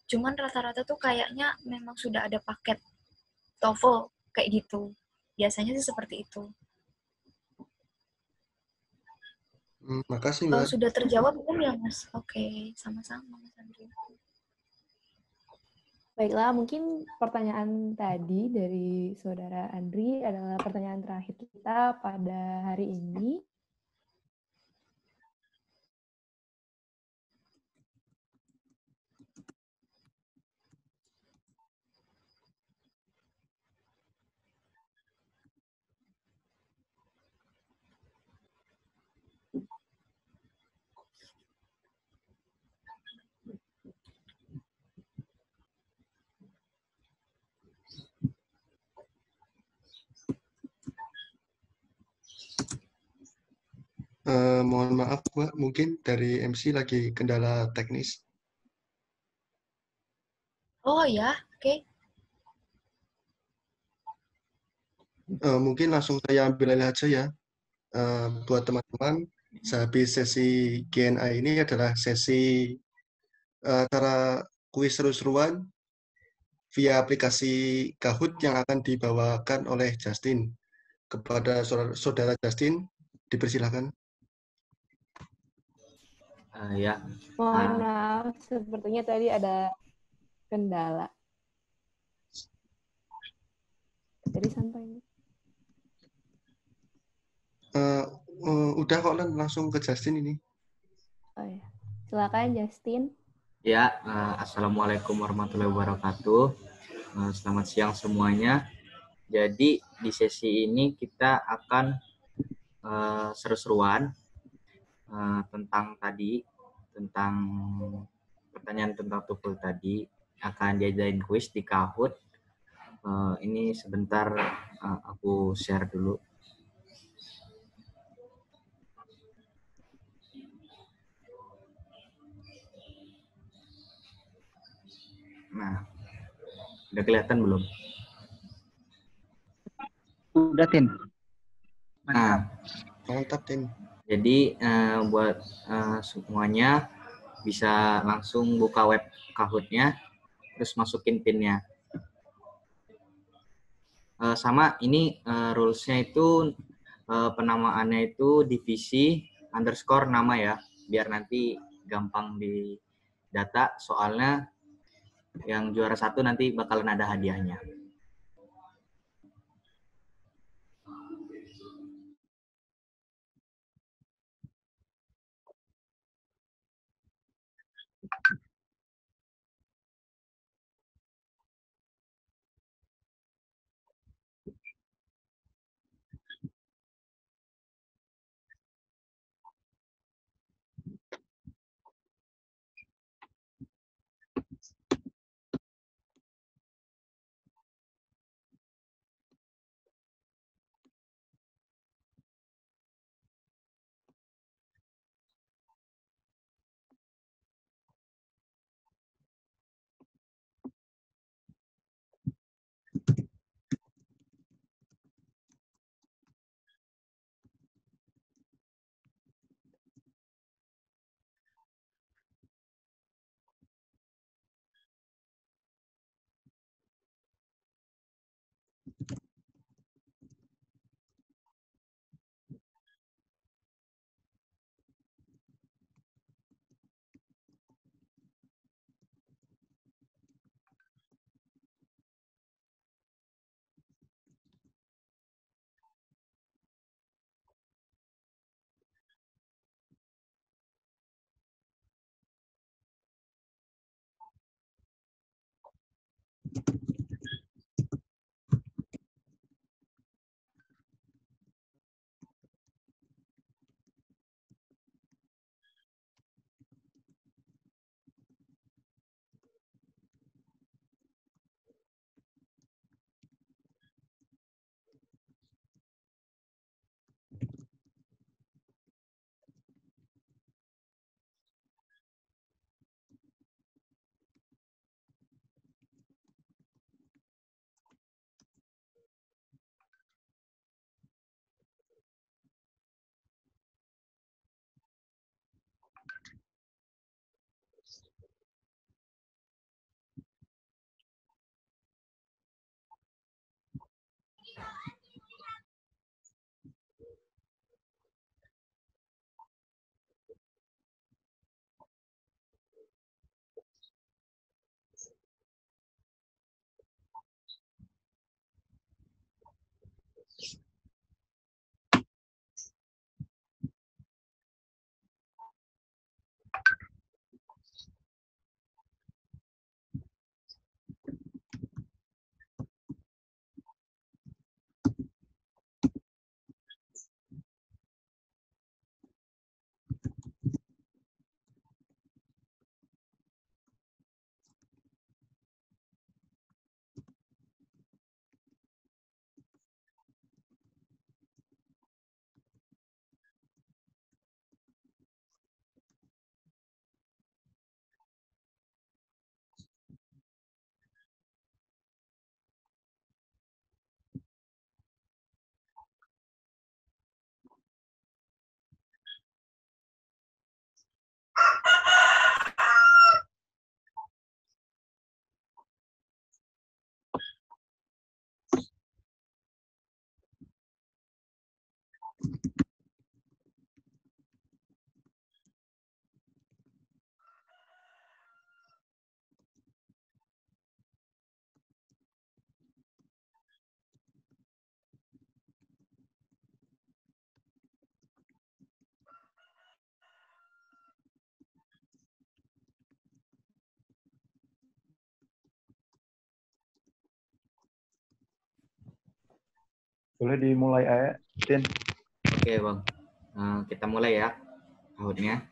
S4: cuman rata-rata tuh kayaknya memang sudah ada paket TOEFL kayak gitu. Biasanya sih seperti itu.
S2: Makasih, Mbak.
S4: Sudah terjawab belum ya, Mas? Oke, sama-sama, Mas Andri.
S1: Baiklah, mungkin pertanyaan tadi dari Saudara Andri adalah pertanyaan terakhir kita pada hari ini.
S2: Mohon maaf, Mbak, mungkin dari MC lagi kendala teknis.
S4: Oh ya, oke.
S2: Mungkin langsung saya ambil alih aja ya. Buat teman-teman, sehabis sesi Q&A ini adalah sesi cara kuis seru-seruan via aplikasi Kahoot yang akan dibawakan oleh Justin. Kepada saudara Justin, dipersilakan.
S9: Ya.
S1: Mohon maaf, sepertinya tadi ada kendala. Jadi sampai.
S2: Udah kok, Len, langsung ke Justin ini.
S1: Oh ya, silakan Justin.
S9: Ya, Assalamualaikum warahmatullahi wabarakatuh. Selamat siang semuanya. Jadi di sesi ini kita akan seru-seruan tentang pertanyaan tentang TOEFL tadi, akan diajarin kuis di Kahoot. Ini sebentar aku share dulu. Nah, udah kelihatan belum?
S14: Udah, Tin.
S9: Nah,
S2: mantap, Tin.
S9: Jadi buat semuanya bisa langsung buka web Kahoot-nya, terus masukin PIN-nya. Sama ini rules-nya itu penamaannya itu divisi underscore nama ya, biar nanti gampang di data, soalnya yang juara 1 nanti bakalan ada hadiahnya.
S7: Boleh dimulai aja, Tin.
S9: Oke, Bang. Kita mulai ya tahunnya.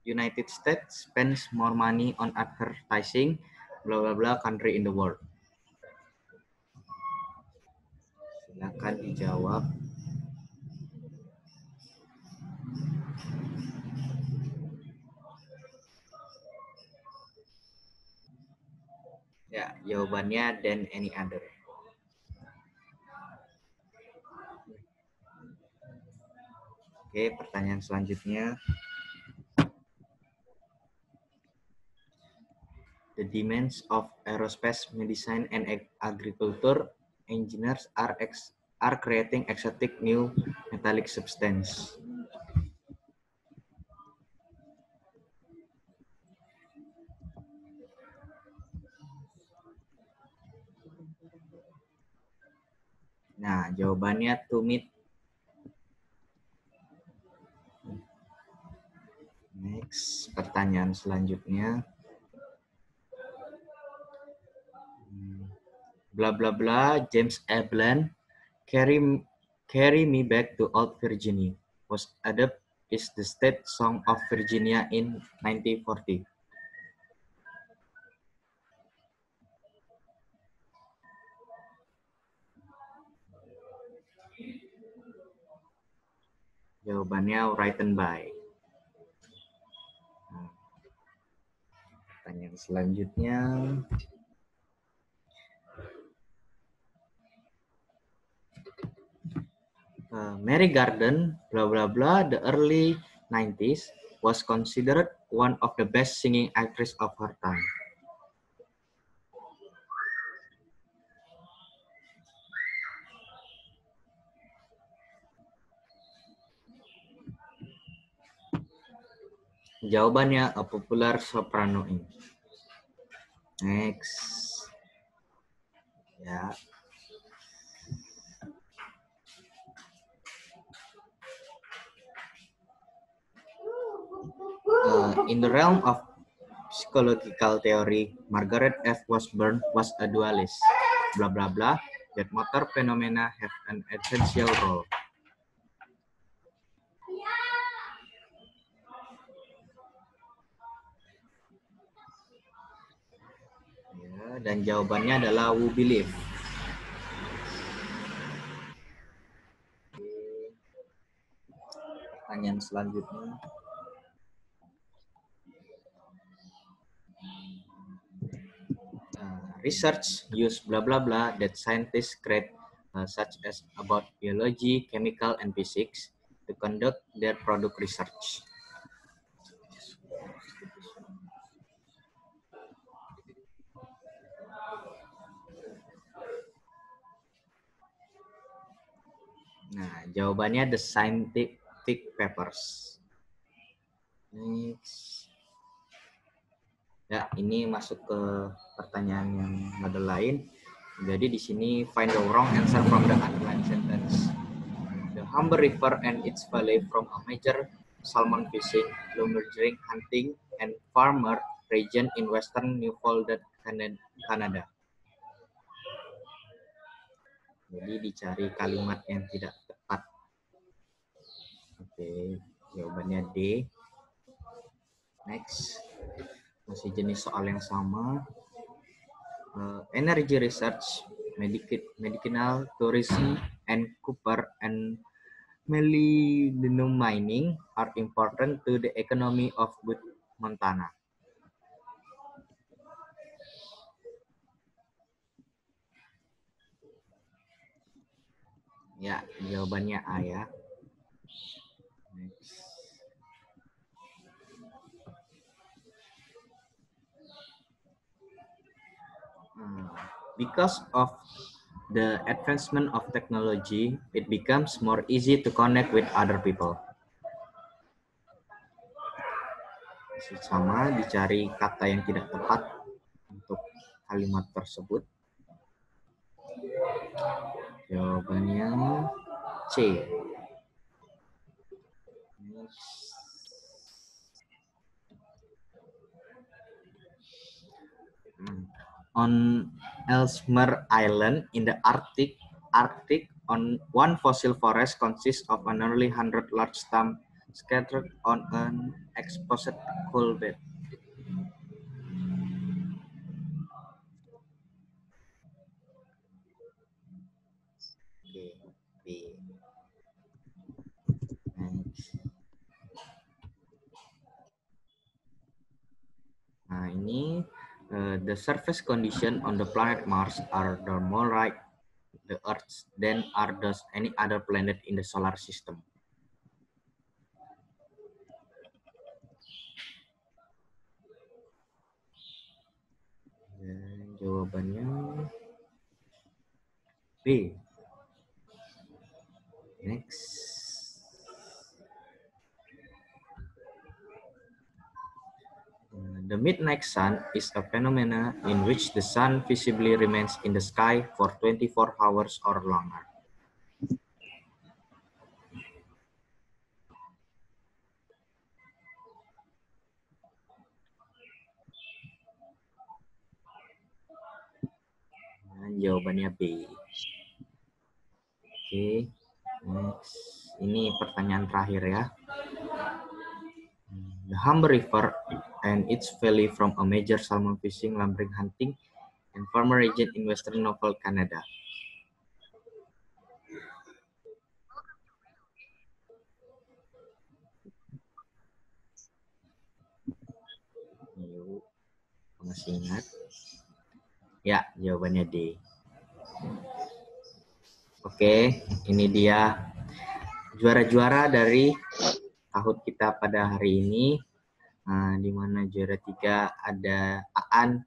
S9: United States spends more money on advertising, blah blah blah country in the world. Silakan dijawab. Ya, jawabannya than any other. Oke, pertanyaan selanjutnya. The demands of aerospace, medicine, and agriculture engineers are creating exotic new metallic substance. Nah, jawabannya to meet. Next, pertanyaan selanjutnya. Blah blah blah, James A. Bland, Carry Me Back to Old Virginia was adopted as the state song of Virginia in 1940. Jawabannya written by. Pertanyaan selanjutnya. Mary Garden, blah blah blah, the early 90s was considered one of the best singing actress of her time. Jawabannya a popular soprano. Next. Ya. In the realm of psychological theory, Margaret F. Washburn was a dualist. Blah blah blah. That motor phenomena have an essential role. Ya, dan jawabannya adalah we believe. Pertanyaan selanjutnya. Research use blah blah blah that scientists create such as about biology, chemical, and physics to conduct their product research. Nah, jawabannya the scientific papers. Next. Ya, ini masuk ke pertanyaan yang model lain. Jadi di sini find the wrong answer from the underlined sentence. The Humber River and its valley from a major salmon fishing, lumberjack hunting, and farmer region in western Newfoundland, Canada. Jadi dicari kalimat yang tidak tepat. Oke, jawabannya D. Next. Masih jenis soal yang sama. Energy research, medicinal tourism, and copper and molybdenum mining are important to the economy of Butte, Montana. Ya, jawabannya A ya. Next. Because of the advancement of technology, it becomes more easy to connect with other people. Sama, dicari kata yang tidak tepat untuk kalimat tersebut. Jawabannya C. On Ellesmere Island in the Arctic, on one fossil forest consists of nearly 100 large stumps scattered on an exposed coal bed. B. Nah, ini the surface condition on the planet Mars are the more like the Earth than are those any other planet in the solar system. Dan jawabannya B. Next. The midnight sun is a phenomenon in which the sun visibly remains in the sky for 24 hours or longer. Dan jawabannya B. Oke, next. Ini pertanyaan terakhir ya. The Humber River and its valley from a major salmon fishing, lumbering, hunting, and farmer region in western Newfoundland, Canada. Yuk, masih ingat? Ya, jawabannya D. Oke, ini dia juara-juara dari tahun kita pada hari ini, di mana juara 3 ada Aan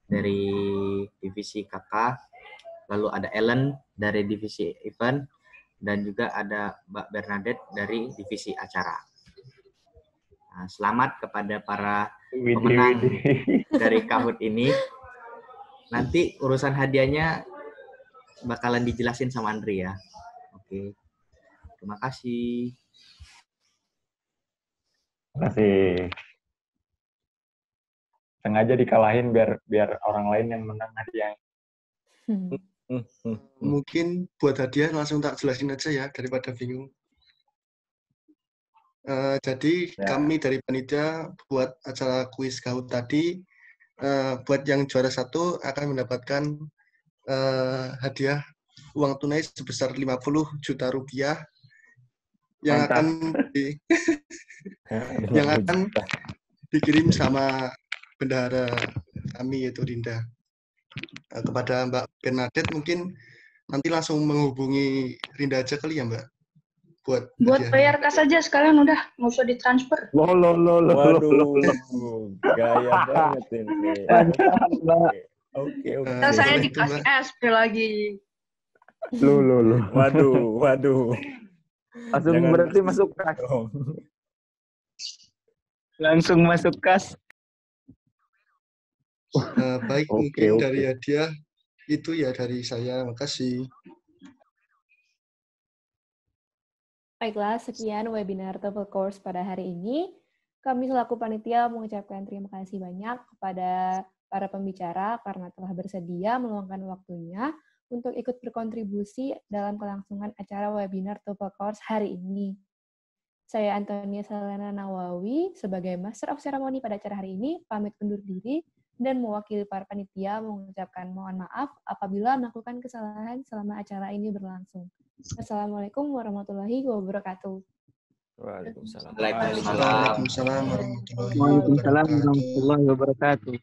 S9: dari divisi KK, lalu ada Ellen dari divisi event, dan juga ada Mbak Bernadette dari divisi acara. Nah, selamat kepada para pemenang dari Kahoot ini. Nanti urusan hadiahnya bakalan dijelasin sama Andri ya. Oke, terima kasih.
S7: Terima kasih. Sengaja dikalahin biar orang lain yang menang hadiah.
S2: Mungkin buat hadiah langsung tak jelasin aja ya daripada bingung. Jadi kami dari panitia buat acara kuis Kahoot tadi, buat yang juara 1 akan mendapatkan hadiah uang tunai sebesar 50 juta rupiah yang akan dikirim sama bendahara kami yaitu Dinda. Kepada Mbak Bernadette mungkin nanti langsung menghubungi Rinda aja kali ya Mbak. Buat
S14: bayar kas aja sekalian udah, nggak usah ditransfer.
S3: Waduh, gaya banget ini.
S14: Oke. Saya dikasih SP lagi.
S7: Lu.
S3: Waduh.
S7: Langsung
S3: Jangan
S7: berarti masuk kas.
S15: Langsung masuk kas.
S2: Baik, mungkin dari hadiah itu ya dari saya. Makasih.
S1: Baiklah, sekian webinar TOEFL Course pada hari ini. Kami selaku panitia mengucapkan terima kasih banyak kepada para pembicara karena telah bersedia meluangkan waktunya untuk ikut berkontribusi dalam kelangsungan acara webinar TOEFL Course hari ini. Saya Antonia Selena Nawawi sebagai Master of Ceremony pada acara hari ini pamit undur diri dan mewakili para panitia mengucapkan mohon maaf apabila melakukan kesalahan selama acara ini berlangsung. Assalamualaikum warahmatullahi wabarakatuh.
S3: Waalaikumsalam.
S2: Waalaikumsalam warahmatullahi wabarakatuh.
S15: Waalaikumsalam warahmatullahi wabarakatuh.